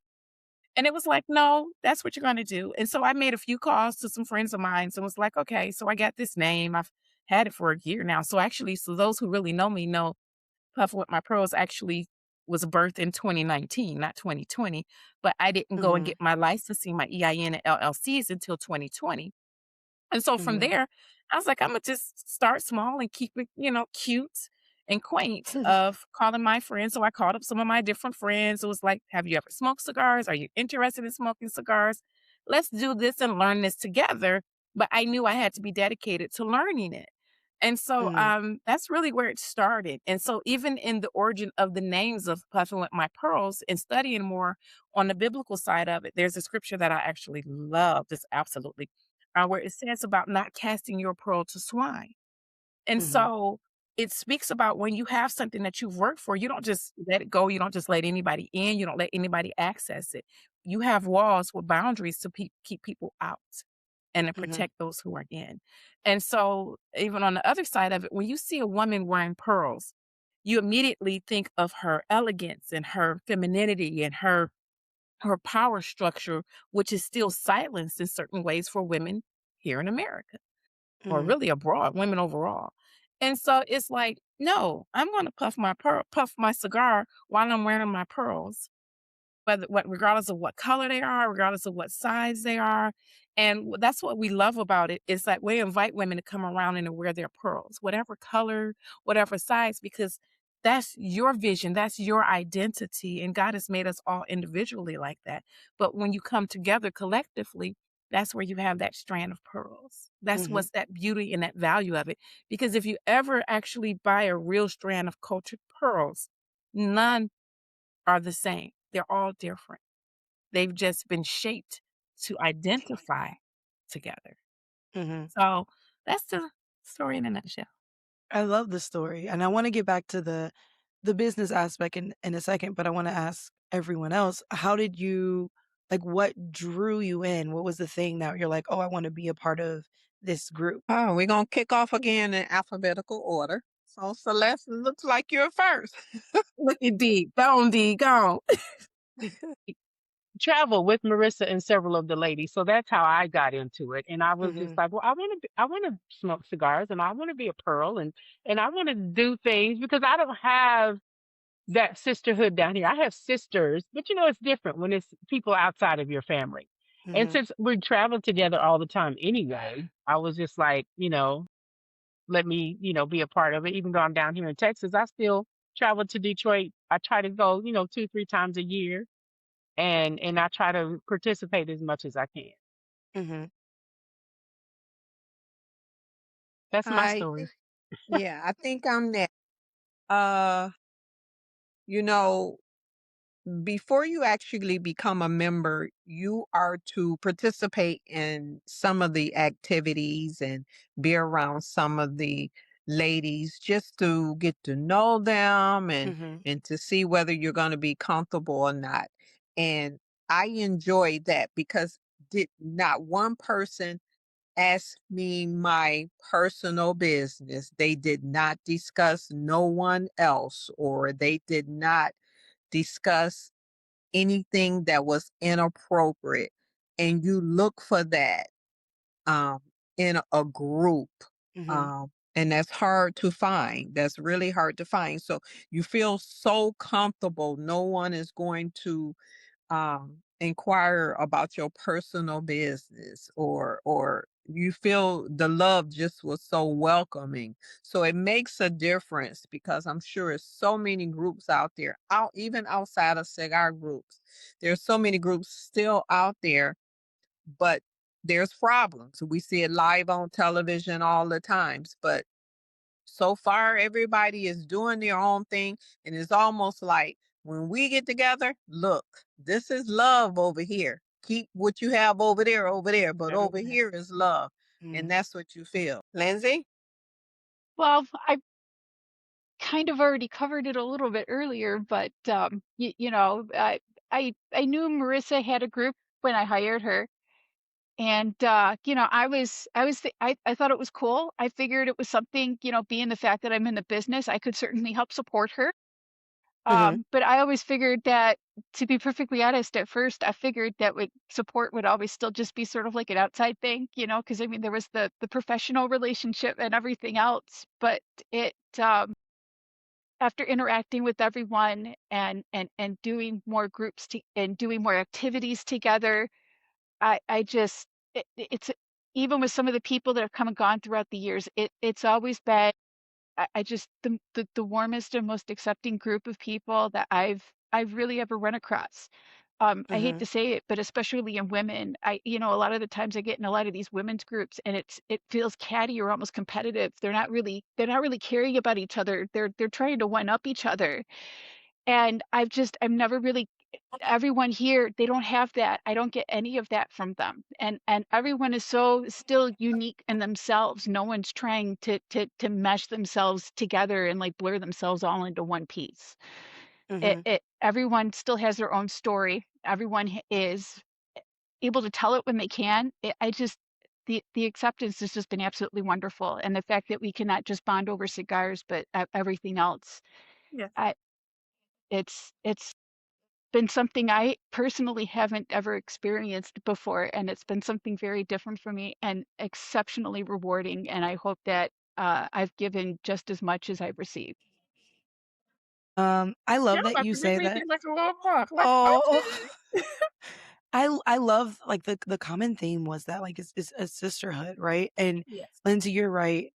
And it was like, no, that's what you're going to do. And so I made a few calls to some friends of mine and was like, okay, so I got this name. I've had it for a year now. So actually, so those who really know me know Puffin With My Pearls actually was birthed in 2019, not 2020. But I didn't go and Mhm, get my licensing, my EIN and LLCs until 2020. And so from mhm. there, I was like, I'm gonna just start small and keep it, cute and quaint of calling my friends. So I called up some of my different friends. It was like, have you ever smoked cigars? Are you interested in smoking cigars? Let's do this and learn this together. But I knew I had to be dedicated to learning it. And so Mhm, that's really where it started. And so even in the origin of the names of Puffin With My Pearls and studying more on the biblical side of it, there's a scripture that I actually love. Just absolutely where it says about not casting your pearl to swine. And mhm, so it speaks about when you have something that you've worked for, you don't just let it go. You don't just let anybody in. You don't let anybody access it. You have walls with boundaries to keep people out and to mhm, protect those who are in. And so, even on the other side of it, when you see a woman wearing pearls, you immediately think of her elegance and her femininity and her power structure, which is still silenced in certain ways for women here in America or mhm, really abroad, women overall. And so it's like, no, I'm going to puff my cigar while I'm wearing my pearls whether what regardless of what color they are, regardless of what size they are. And that's what we love about it. Is that we invite women to come around and to wear their pearls, whatever color, whatever size, because that's your vision, that's your identity. And God has made us all individually like that. But when you come together collectively, that's where you have that strand of pearls. That's mhm, what's that beauty and that value of it. Because if you ever actually buy a real strand of cultured pearls, none are the same. They're all different. They've just been shaped to identify together. mhm. So that's the story in a nutshell. I love the story, and I wanna get back to the business aspect in a second, but I wanna ask everyone else, how did you like, what drew you in? What was the thing that you're like, "Oh, I wanna be a part of this group?" Oh, we're gonna kick off again in alphabetical order. So Celeste, it looks like you're first. Look at D. Go on, D. Go on. Travel with Marissa and several of the ladies. So that's how I got into it. And I was just Mhm. like, well, I want to smoke cigars and I want to be a pearl and I want to do things because I don't have that sisterhood down here. I have sisters, but you know, it's different when it's people outside of your family. And Mhm. since we travel together all the time anyway, I was just like, you know, let me, you know, be a part of it. Even though I'm down here in Texas, I still travel to Detroit. I try to go, you know, 2, 3 times a year and I try to participate as much as I can. Mhm. That's my I story. Yeah, I think I'm next. Uh, you know, before you actually become a member, you are to participate in some of the activities and be around some of the ladies just to get to know them Mhm. and to see whether you're going to be comfortable or not. And I enjoy that because did not one person ask me my personal business. They did not discuss no one else, or they did not discuss anything that was inappropriate. And you look for that um, in a group. Mhm. And that's hard to find. That's really hard to find. So you feel so comfortable. No one is going to inquire about your personal business, or you feel the love just was so welcoming. So it makes a difference because I'm sure it's so many groups out there, out even outside of cigar groups. There's so many groups still out there, but there's problems. We see it live on television all the times, but so far everybody is doing their own thing, and it's almost like when we get together, look, this is love over here. Keep what you have over there, but over Mhm. here is love. And Mhm. that's what you feel. Lindsay? Well, I kind of already covered it a little bit earlier, but I knew Marissa had a group when I hired her, and I thought it was cool. I figured it was something, being the fact that I'm in the business, I could certainly help support her. Mhm. But I always figured that, to be perfectly honest, at first I figured that support would always still just be sort of like an outside thing, because I mean there was the professional relationship and everything else, but it after interacting with everyone and doing more and doing more activities together, I just it's even with some of the people that have come and gone throughout the years, it's always been I just the warmest and most accepting group of people that I've really ever run across. I hate Mhm. to say it, but especially in women, a lot of the times I get in a lot of these women's groups, and it feels catty or almost competitive. They're not really caring about each other. They're trying to one up each other, and I've never really. Everyone here, they don't have that. I don't get any of that from them, and everyone is so still unique in themselves. No one's trying to mesh themselves together and like blur themselves all into one piece. Mhm. Everyone still has their own story. Everyone is able to tell it when they can. I just the acceptance has just been absolutely wonderful, and the fact that we cannot just bond over cigars, but everything else. Yes. I it's been something I personally haven't ever experienced before, and it's been something very different for me and exceptionally rewarding. And I hope that I've given just as much as I've received. I love Y'all that about you to make say me that. feel like a little punk. Like, Oh, okay. I love like the common theme was that like it's a sisterhood, right? And Yes. Lindsay, you're right.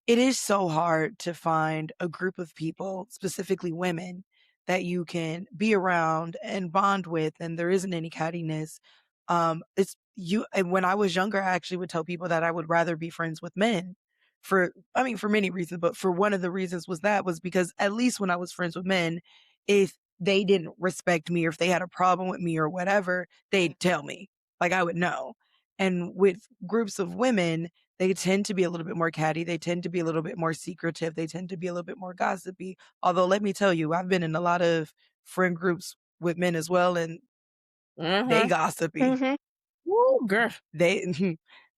It is so hard to find a group of people, specifically women, that you can be around and bond with, and there isn't any cattiness. It's you. And when I was younger, I actually would tell people that I would rather be friends with men. I mean, for many reasons, but for one of the reasons was because at least when I was friends with men, if they didn't respect me or if they had a problem with me or whatever, they'd tell me. Like I would know. And with groups of women, they tend to be a little bit more catty. They tend to be a little bit more secretive. They tend to be a little bit more gossipy. Although, let me tell you, I've been in a lot of friend groups with men as well, and they Mm-hmm. gossipy. Hmm. Woo, girl. They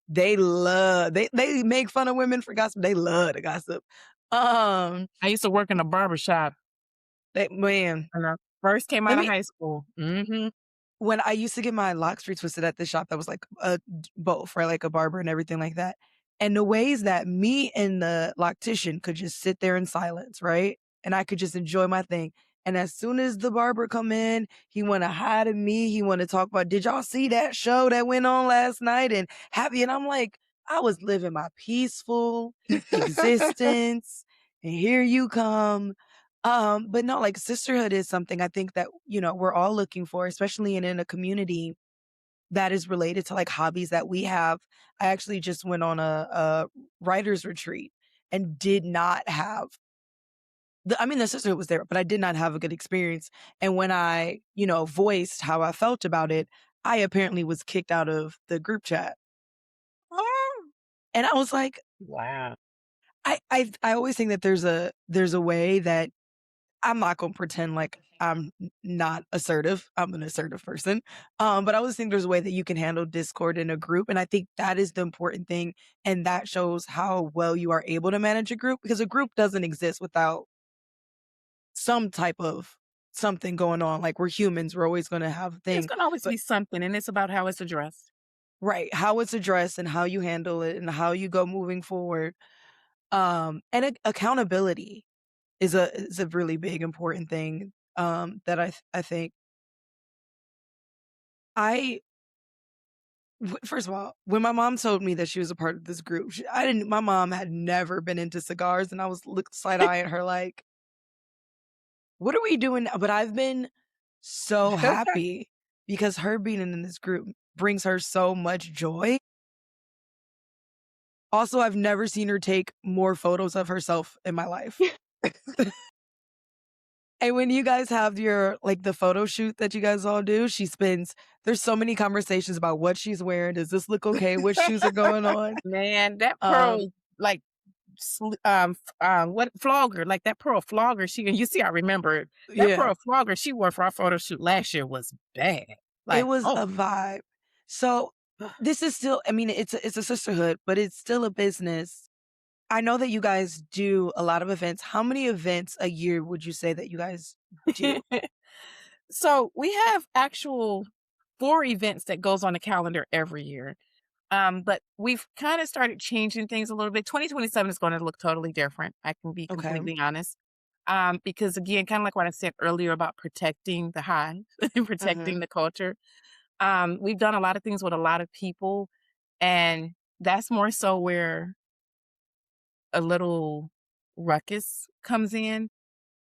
they make fun of women for gossip. They love to gossip. Um, I used to work in a barber shop man, when I first came let out of me high school. Mhm. when I used to get my locks retwisted at the shop that was like both, right? Like a barber and everything like that. And the ways that me and the loctician could just sit there in silence, right? And I could just enjoy my thing. And as soon as the barber come in, he want to hide at me. He want to talk about, did y'all see that show that went on last night? And happy. And I'm like, I was living my peaceful existence. And here you come. But no, like sisterhood is something I think that, we're all looking for, especially in a community that is related to like hobbies that we have. I actually just went on a writer's retreat and did not have the sisterhood was there, but I did not have a good experience. And when I, voiced how I felt about it, I apparently was kicked out of the group chat. Oh, And I was like, wow. I always think that there's a way that I'm not gonna pretend like I'm not assertive. I'm an assertive person. But I always think there's a way that you can handle discord in a group. And I think that is the important thing. And that shows how well you are able to manage a group, because a group doesn't exist without some type of something going on. Like, we're humans, we're always gonna have a There's thing. gonna always But be something, and it's about how it's addressed. right, how it's addressed and how you handle it and how you go moving forward. And accountability is a really big important thing. That I think I first of all, when my mom told me that she was a part of this group, my mom had never been into cigars, and I was looked side eye at her like, what are we doing now? But I've been so happy because her being in this group brings her so much joy. Also, I've never seen her take more photos of herself in my life. And when you guys have your like the photo shoot that you guys all do, there's so many conversations about what she's wearing. Does this look okay? What shoes are going on? Man, that Um, pearl, like, what flogger, like that pearl flogger, you see, I remember it. That yeah, pearl flogger she wore for our photo shoot last year was bad. it Like, was oh, a vibe. So this is still, I mean, it's a sisterhood, but it's still a business. I know that you guys do a lot of events. How many events a year would you say that you guys do? so we have actual 4 events that goes on the calendar every year. But we've kind of started changing things a little bit. 2027 is going to look totally different. I can be Okay. completely honest. Because again, kind of like what I said earlier about protecting the hive and Mhm. protecting the culture. We've done a lot of things with a lot of people, and that's more so where a little ruckus comes in.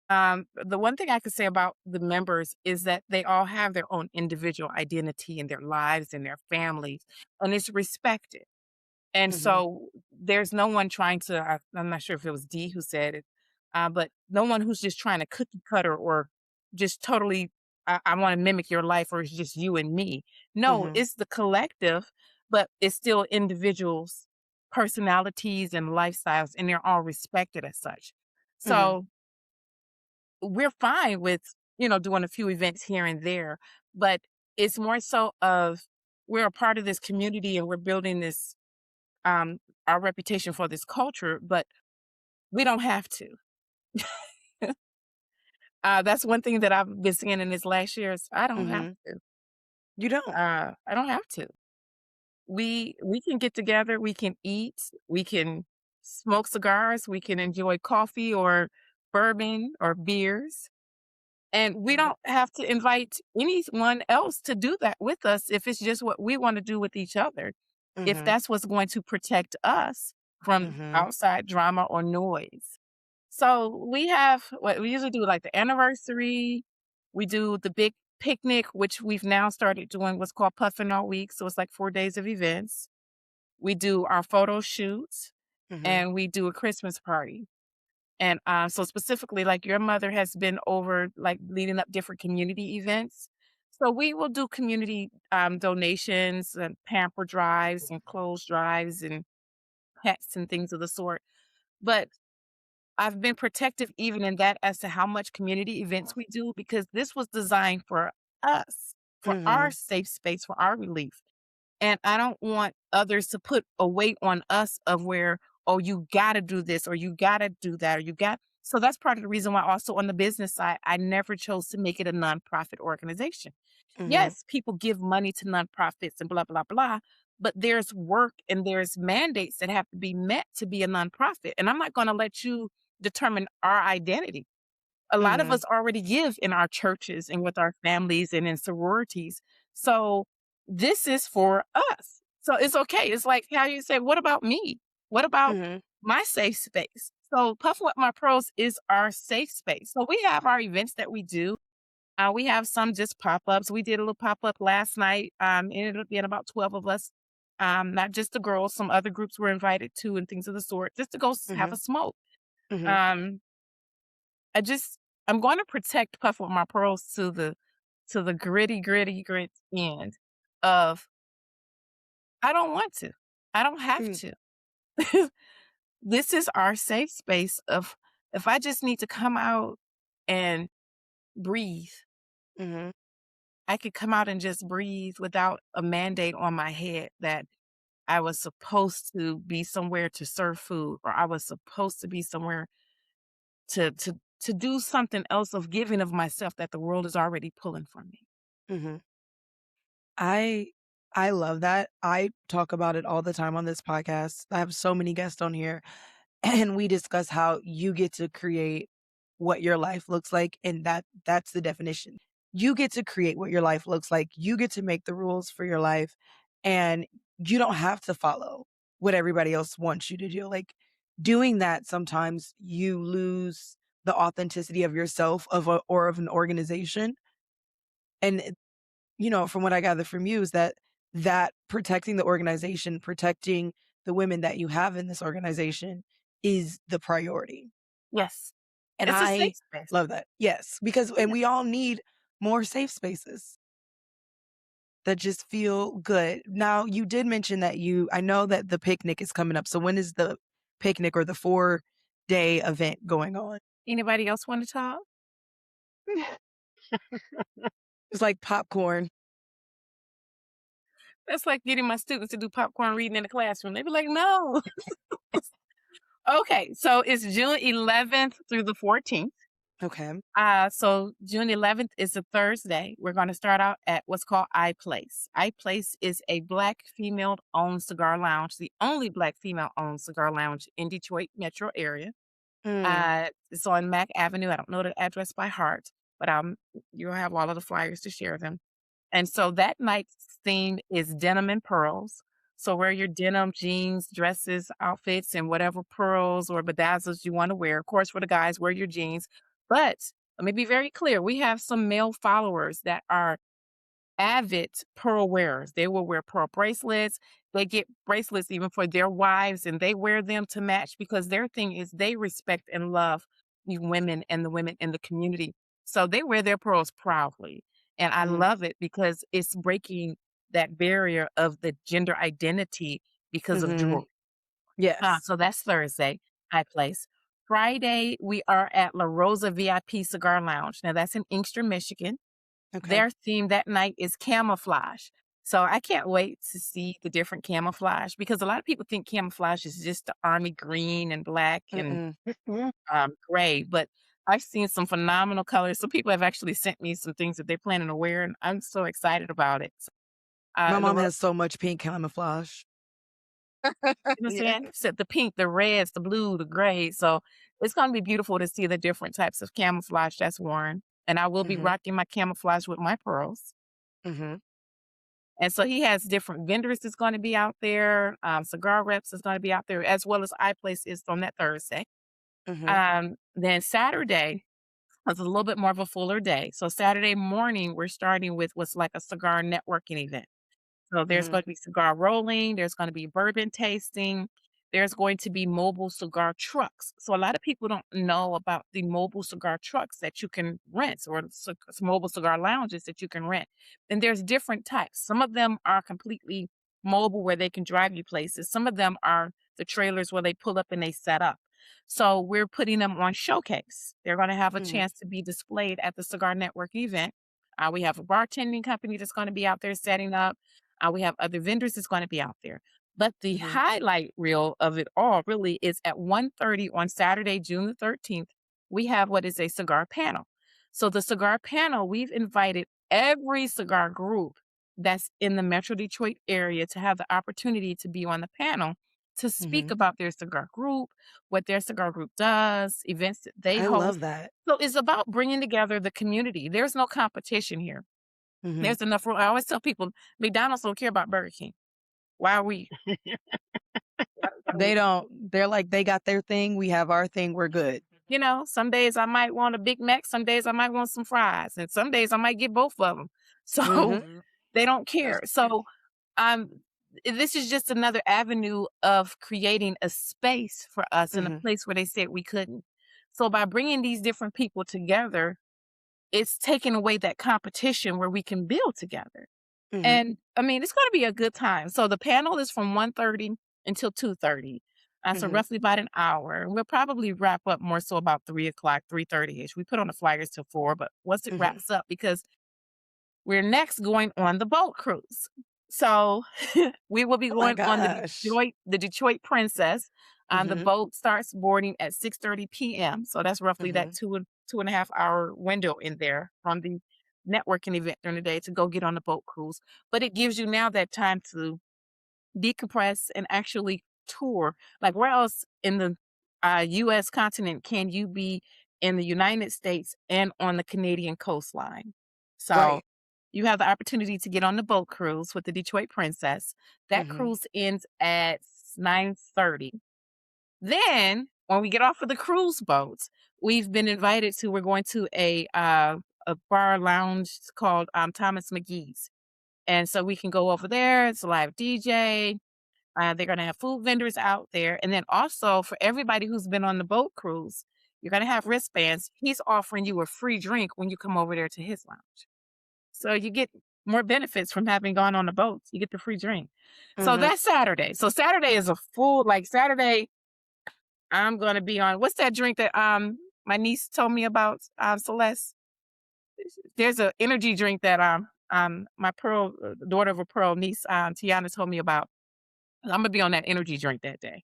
The one thing I could say about the members is that they all have their own individual identity in their lives and their families, and it's respected. And Mhm. so there's no one trying to, I'm not sure if it was D who said it, but no one who's just trying to cookie cutter or just totally, I want to mimic your life or it's just you and me. No, Mhm. it's the collective, but it's still individuals' personalities and lifestyles, and they're all respected as such. Mhm. So we're fine with, doing a few events here and there, but it's more so of we're a part of this community and we're building this um, our reputation for this culture, but we don't have to. That's one thing that I've been seeing in this last year is I don't have Mhm. to. You don't. I don't have to. We can get together, we can eat, we can smoke cigars, we can enjoy coffee or bourbon or beers. And we Mhm. don't have to invite anyone else to do that with us if it's just what we want to do with each other. If Mhm. that's what's going to protect us from Mhm. outside drama or noise. So we have what we usually do, like the anniversary. We do the big picnic, which we've now started doing what's called Puffin all week. So it's like 4 days of events. We do our photo shoots Mhm. and we do a Christmas party. And so specifically, like your mother has been over, like leading up different community events. So we will do community donations and pamper drives and clothes drives and pets and things of the sort. But I've been protective even in that as to how much community events we do because this was designed for us, for our Mhm. safe space, for our relief. And I don't want others to put a weight on us of where, oh, you got to do this or you got to do that or you got. So that's part of the reason why also on the business side, I never chose to make it a nonprofit organization. Mhm. Yes, people give money to nonprofits and blah, blah, blah, but there's work and there's mandates that have to be met to be a nonprofit. And I'm not going to let you determine our identity. A lot of Mhm. us already give in our churches and with our families and in sororities. So this is for us. So it's okay. It's like how you say, what about me? What about Mhm. my safe space? So Puffin with My Pearls is our safe space. So we have our events that we do. We have some just pop-ups. We did a little pop-up last night. Ended up being about 12 of us. Not just the girls, some other groups were invited too and things of the sort, just to go have Mhm. a smoke. Mhm. Um, I just I'm going to protect Puff with My Pearls to the grit end of I don't want to. I don't have Mm. to. This is our safe space of if I just need to come out and breathe, Mhm. I could come out and just breathe without a mandate on my head that I was supposed to be somewhere to serve food or I was supposed to be somewhere to do something else of giving of myself that the world is already pulling from me. Mhm. I I love that. I talk about it all the time on this podcast. I have so many guests on here, and we discuss how you get to create what your life looks like, and that's the definition. You get to create what your life looks like. You get to make the rules for your life, and you don't have to follow what everybody else wants you to do. Like, doing that, sometimes you lose the authenticity of yourself, or of an organization, and from what I gather from you is that protecting the organization, protecting the women that you have in this organization is the priority. Yes. And It's a I safe space. love that. Yes, because and Yeah. we all need more safe spaces that just feel good. Now, you did mention that I know that the picnic is coming up. So when is the picnic or the 4-day event going on? Anybody else want to talk? It's like popcorn. That's like getting my students to do popcorn reading in the classroom. They be like, no. Okay, so it's June 11th through the 14th. Okay. So June 11th is a Thursday. We're going to start out at what's called iPlace. iPlace is a Black female-owned cigar lounge, the only Black female-owned cigar lounge in Detroit metro area. Mm, It's on Mack Avenue. I don't know the address by heart, but you'll have all of the flyers to share them. And so that night's theme is denim and pearls. So wear your denim jeans, dresses, outfits, and whatever pearls or bedazzles you want to wear. Of course, for the guys, wear your jeans. But let me be very clear. We have some male followers that are avid pearl wearers. They will wear pearl bracelets. They get bracelets even for their wives and they wear them to match because their thing is they respect and love the women and the women in the community. So they wear their pearls proudly. And I mhm, love it because it's breaking that barrier of the gender identity because of mhm. jewelry. Yes. So that's Thursday, high place. Friday, we are at La Rosa VIP Cigar Lounge. Now that's in Inkster, Michigan. Okay. Their theme that night is camouflage. So I can't wait to see the different camouflage because a lot of people think camouflage is just the army green and black and Mm-mm. gray, but I've seen some phenomenal colors. So people have actually sent me some things that they're planning to wear, and I'm so excited about it. So, My La mom has so much pink camouflage. You know what I'm Yeah. saying? So the pink, the reds, the blue, the gray. So it's going to be beautiful to see the different types of camouflage that's worn. And I will be Mhm, rocking my camouflage with my pearls. mhm, And so he has different vendors that's going to be out there. Cigar reps is going to be out there, as well as iPlace is on that Thursday. mhm, Then Saturday is a little bit more of a fuller day. So Saturday morning, we're starting with what's like a cigar networking event. So there's mhm, going to be cigar rolling, there's going to be bourbon tasting, there's going to be mobile cigar trucks. So a lot of people don't know about the mobile cigar trucks that you can rent or mobile cigar lounges that you can rent. And there's different types. Some of them are completely mobile where they can drive you places. Some of them are the trailers where they pull up and they set up. So we're putting them on showcase. They're going to have a mhm, chance to be displayed at the Cigar Network event. We have a bartending company that's going to be out there setting up. We have other vendors that's going to be out there. But the Mhm. highlight reel of it all really is at 1:30 on Saturday, June the 13th, we have what is a cigar panel. So the cigar panel, we've invited every cigar group that's in the Metro Detroit area to have the opportunity to be on the panel to speak Mhm. about their cigar group, what their cigar group does, events that they I host. love that. So it's about bringing together the community. There's no competition here. Mhm. There's enough room. I always tell people McDonald's don't care about Burger King. Why are we? They don't. They're like, they got their thing, we have our thing, we're good. You know, some days I might want a Big Mac, some days I might want some fries, and some days I might get both of them. So Mhm. they don't care. So um, this is just another avenue of creating a space for us in a Mhm. place where they said we couldn't. So by bringing these different people together, it's taking away that competition where we can build together. Mhm. And I mean, it's going to be a good time. So the panel is from 1:30 until 2:30. So Mhm. roughly about an hour. We'll probably wrap up more so about 3 o'clock, 3:30 ish. We put on the flyers till 4, but once it Mhm. wraps up, because we're next going on the boat cruise. So we will be Oh my going on gosh. The Detroit Princess. The Mhm. boat starts boarding at 6:30 p.m. So that's roughly that Mhm. 2.5 hour window in there from the networking event during the day to go get on the boat cruise. But it gives you now that time to decompress and actually tour. Like, where else in the U.S. continent can you be in the United States and on the Canadian coastline? So Right. you have the opportunity to get on the boat cruise with the Detroit Princess. That Mhm. cruise ends at 9:30. Then, when we get off of the cruise boats, we've been invited to. We're going to a bar lounge called Thomas McGee's, and so we can go over there. It's a live DJ. They're going to have food vendors out there. And then also for everybody who's been on the boat cruise, you're going to have wristbands. He's offering you a free drink when you come over there to his lounge. So you get more benefits from having gone on the boat. You get the free drink. So Mhm. that's Saturday. So Saturday is a full, like Saturday, I'm going to be on, what's that drink that my niece told me about, Celeste? There's an energy drink that my Pearl, daughter of a Pearl niece, Tiana told me about. I'm gonna be on that energy drink that day.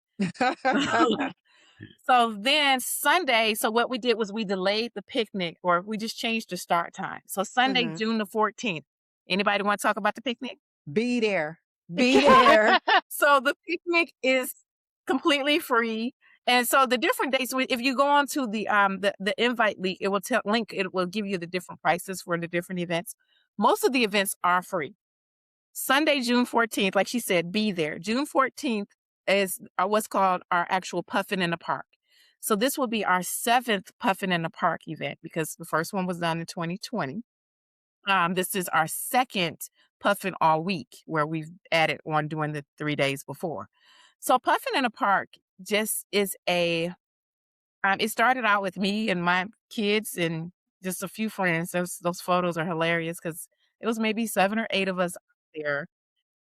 So then Sunday, so what we did was we delayed the picnic, or we just changed the start time. So Sunday, Mhm. June the 14th. Anybody want to talk about the picnic? Be there. Be there. So the picnic is completely free. And so the different dates, if you go on to the invite link, it will it will give you the different prices for the different events. Most of the events are free. Sunday, June 14th, like she said, be there. June 14th is what's called our actual Puffin in the Park. So this will be our 7th Puffin in the Park event, because the first one was done in 2020. This is our second Puffin all week, where we've added on during the 3 days before. So Puffin in the Park just is it started out with me and my kids and just a few friends. Those photos are hilarious because it was maybe 7 or 8 of us there.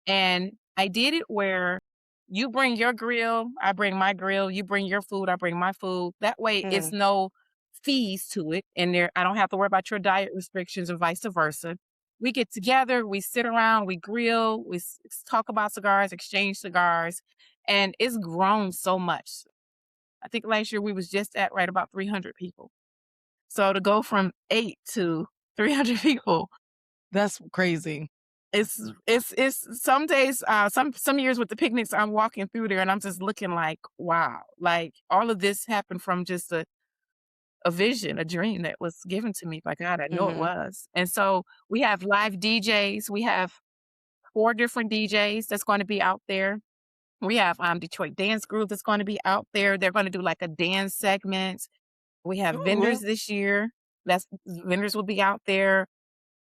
And I did it where you bring your grill, I bring my grill, you bring your food, I bring my food. That way it's Mm. no fees to it. And I don't have to worry about your diet restrictions and vice versa. We get together, we sit around, we grill, talk about cigars, exchange cigars, and it's grown so much. I think last year we was just at right about 300 people. So to go from 8 to 300 people, That's crazy. it's some days, some years with the picnics, I'm walking through there and I'm just looking like, wow, like all of this happened from just a vision, a dream that was given to me by God. I know it Mhm. was. And so we have live DJs. We have 4 different DJs that's going to be out there. We have Detroit Dance Group that's going to be out there. They're going to do like a dance segment. We have vendors Ooh. this year. Vendors will be out there.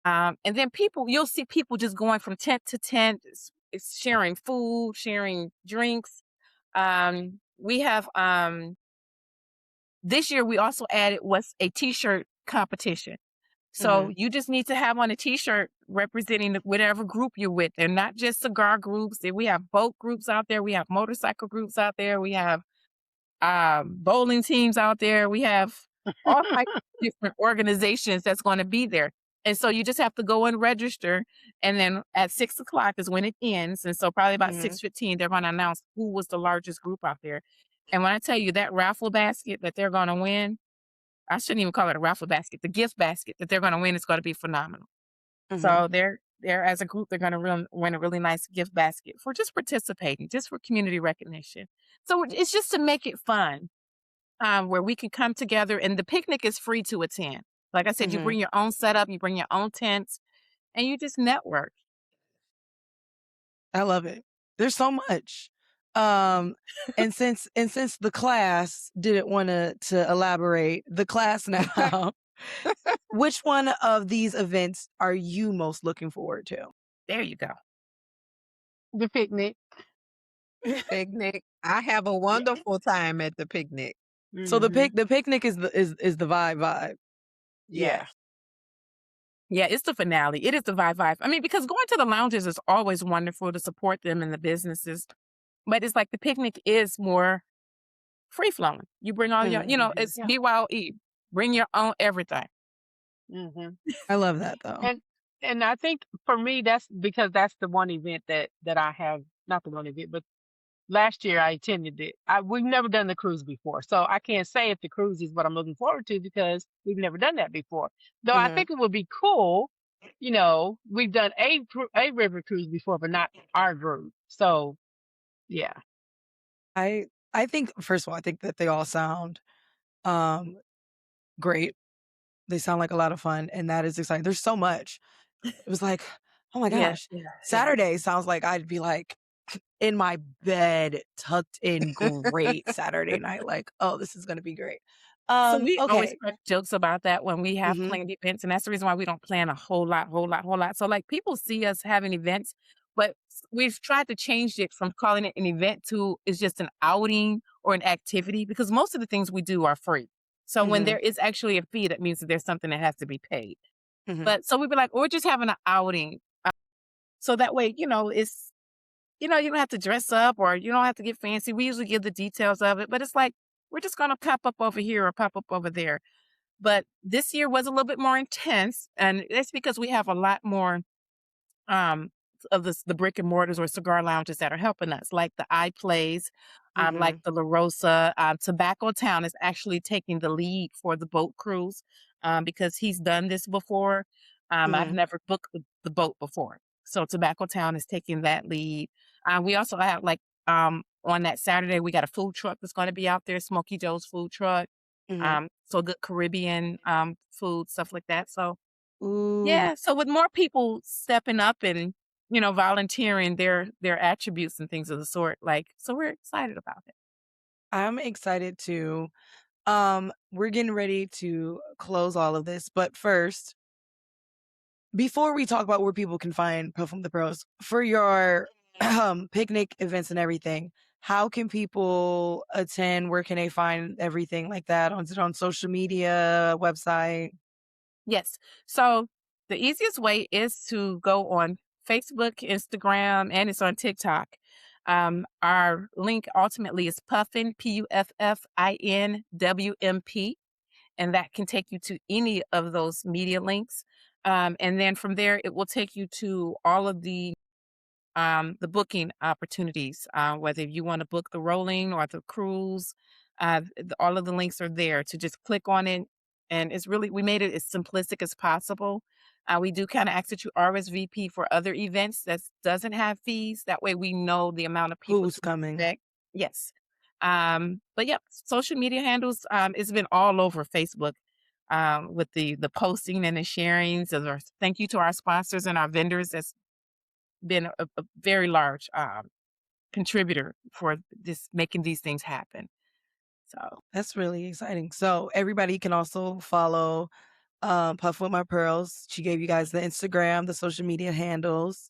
And then you'll see people just going from tent to tent, it's sharing food, sharing drinks. We have This year we also added what's a t-shirt competition. So Mhm. you just need to have on a t-shirt representing whatever group you're with. They're not just cigar groups. We have boat groups out there. We have motorcycle groups out there. We have bowling teams out there. We have all types of different organizations that's going to be there. And so you just have to go and register. And then at 6 o'clock is when it ends. And so probably about Mhm. 6:15, they're going to announce who was the largest group out there. And when I tell you that raffle basket that they're going to win, I shouldn't even call it a raffle basket. The gift basket that they're going to win is going to be phenomenal. Mhm. So they're as a group, they're going to win a really nice gift basket for just participating, just for community recognition. So it's just to make it fun, where we can come together, and the picnic is free to attend. Like I said, you Mhm. bring your own setup, you bring your own tents, and you just network. I love it. There's so much. And since the class didn't want to elaborate, the class now, which one of these events are you most looking forward to? There you go. The picnic. Picnic. I have a wonderful time at the picnic. So the Mhm. picnic is the vibe. Yeah. Yeah, it's the finale. It is the vibe. I mean, because going to the lounges is always wonderful to support them and the businesses, but it's like the picnic is more free flowing. You bring all your, Mhm. it's Yeah. BYOE. Bring your own everything. Mhm. I love that though. And I think for me that's because that's the one event that I have, not the one event, but last year I attended it. We've never done the cruise before, so I can't say if the cruise is what I'm looking forward to because we've never done that before. Though I Mhm. think it would be cool. We've done a river cruise before, but not our group. So yeah. I think first of all, I think that they all sound great. They sound like a lot of fun, and that is exciting. There's so much. It was like, oh my Yeah, gosh. yeah. Saturday sounds like I'd be like in my bed, tucked in great Saturday night. Like, oh, this is gonna be great. So we always Okay. crack jokes about that when we have Mhm. planned events, and that's the reason why we don't plan a whole lot. So like people see us having events, but we've tried to change it from calling it an event to it's just an outing or an activity because most of the things we do are free. So when Mhm. there is actually a fee, that means that there's something that has to be paid. Mhm. But so we'd be like, we're just having an outing. So that way, it's you don't have to dress up or you don't have to get fancy. We usually give the details of it, but it's like we're just gonna pop up over here or pop up over there. But this year was a little bit more intense, and that's because we have a lot more um of the brick and mortars or cigar lounges that are helping us, like the iPlays, like Mhm. the La Rosa. Tobacco Town is actually taking the lead for the boat cruise because he's done this before. I've Mhm. never booked the boat before, so Tobacco Town is taking that lead. We also have on that Saturday we got a food truck that's going to be out there, Smoky Joe's food truck. Mhm. So good Caribbean food, stuff like that. So Ooh, yeah, so with more people stepping up and, volunteering their attributes and things of the sort, so we're excited about it. I'm excited too. We're getting ready to close all of this, but first, before we talk about where people can find Puffin the Pros for your picnic events and everything, how can people attend? Where can they find everything like that? Is it on social media, website? Yes. So the easiest way is to go on Facebook, Instagram, and it's on TikTok. Our link ultimately is Puffin, PUFFINWMP, and that can take you to any of those media links. And then from there, it will take you to all of the booking opportunities, whether you want to book the rolling or the cruise, all of the links are there to just click on it. And we made it as simplistic as possible. We do kind of ask that you RSVP for other events that doesn't have fees. That way we know the amount of people Who's to coming? expect. Yes. But yep, social media handles, it's been all over Facebook. With the posting and the sharing. So thank you to our sponsors and our vendors. That's been a very large contributor for this making these things happen. So That's really exciting. So everybody can also follow Puff with My Pearls. She gave you guys the Instagram, the social media handles.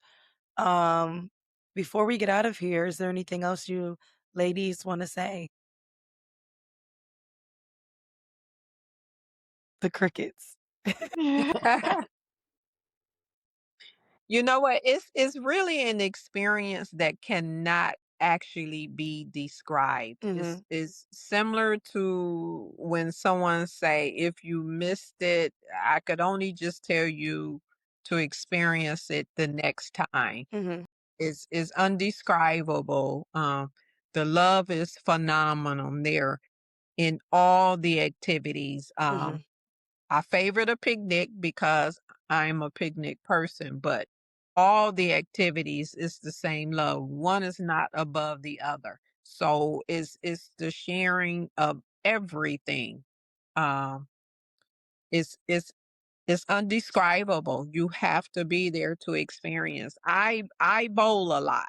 Um, Before we get out of here, is there anything else you ladies want to say? The crickets. You know what? It's really an experience that cannot actually be described. Mhm. Is similar to when someone say, if you missed it, I could only just tell you to experience it the next time. Mhm. Is undescribable. The love is phenomenal there in all the activities. Mhm. I favorite a picnic because I'm a picnic person, but all the activities is the same love. One is not above the other. So it's the sharing of everything. Um, it's it's undescribable. You have to be there to experience. I bowl a lot.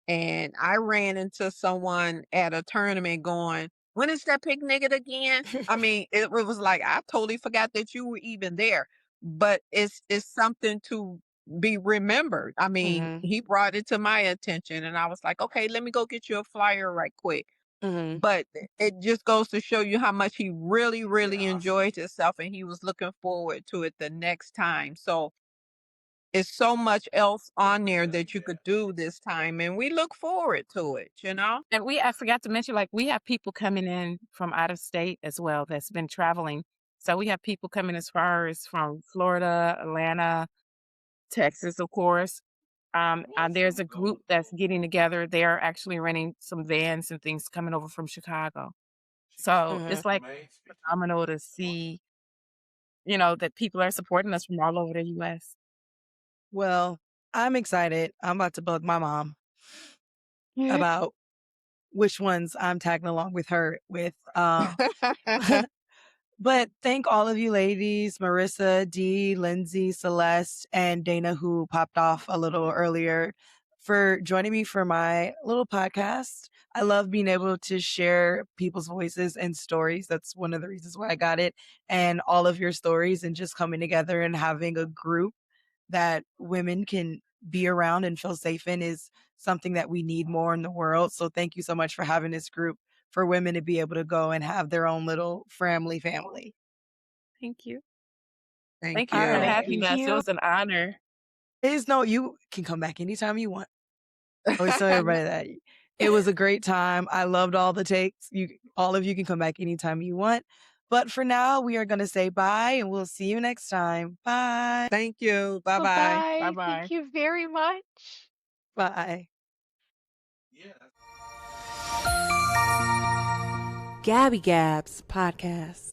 And I ran into someone at a tournament going, "When is that picnic again?" I mean, it was like I totally forgot that you were even there. But it's something to be remembered. I mean, Mhm. he brought it to my attention and I was like, "Okay, let me go get you a flyer right quick." Mhm. But it just goes to show you how much he really, really enjoyed himself and he was looking forward to it the next time. So it's so much else on there that you could do this time, and we look forward to it, you know? And I forgot to mention, like, we have people coming in from out of state as well that's been traveling. So we have people coming as far as from Florida, Atlanta, Texas, of course. There's a group that's getting together. They're actually renting some vans and things coming over from Chicago. So Mhm. it's like phenomenal to see, that people are supporting us from all over the US. Well, I'm excited. I'm about to bug my mom about which ones I'm tagging along with her with. But thank all of you ladies, Marissa, Dee, Lindsay, Celeste, and Dana, who popped off a little earlier, for joining me for my little podcast. I love being able to share people's voices and stories. That's one of the reasons why I got it. And all of your stories and just coming together and having a group that women can be around and feel safe in is something that we need more in the world. So thank you so much for having this group for women to be able to go and have their own little family. Thank you. Thank Thank you All for right. you. having Thank us. It you. was an honor. Is no, you can come back anytime you want. I always tell everybody that it was a great time. I loved all the takes. All of you can come back anytime you want. But for now, we are going to say bye and we'll see you next time. Bye. Thank you. Bye-bye. Bye-bye. Bye-bye. Thank you very much. Bye. Gabby Gabs Podcast.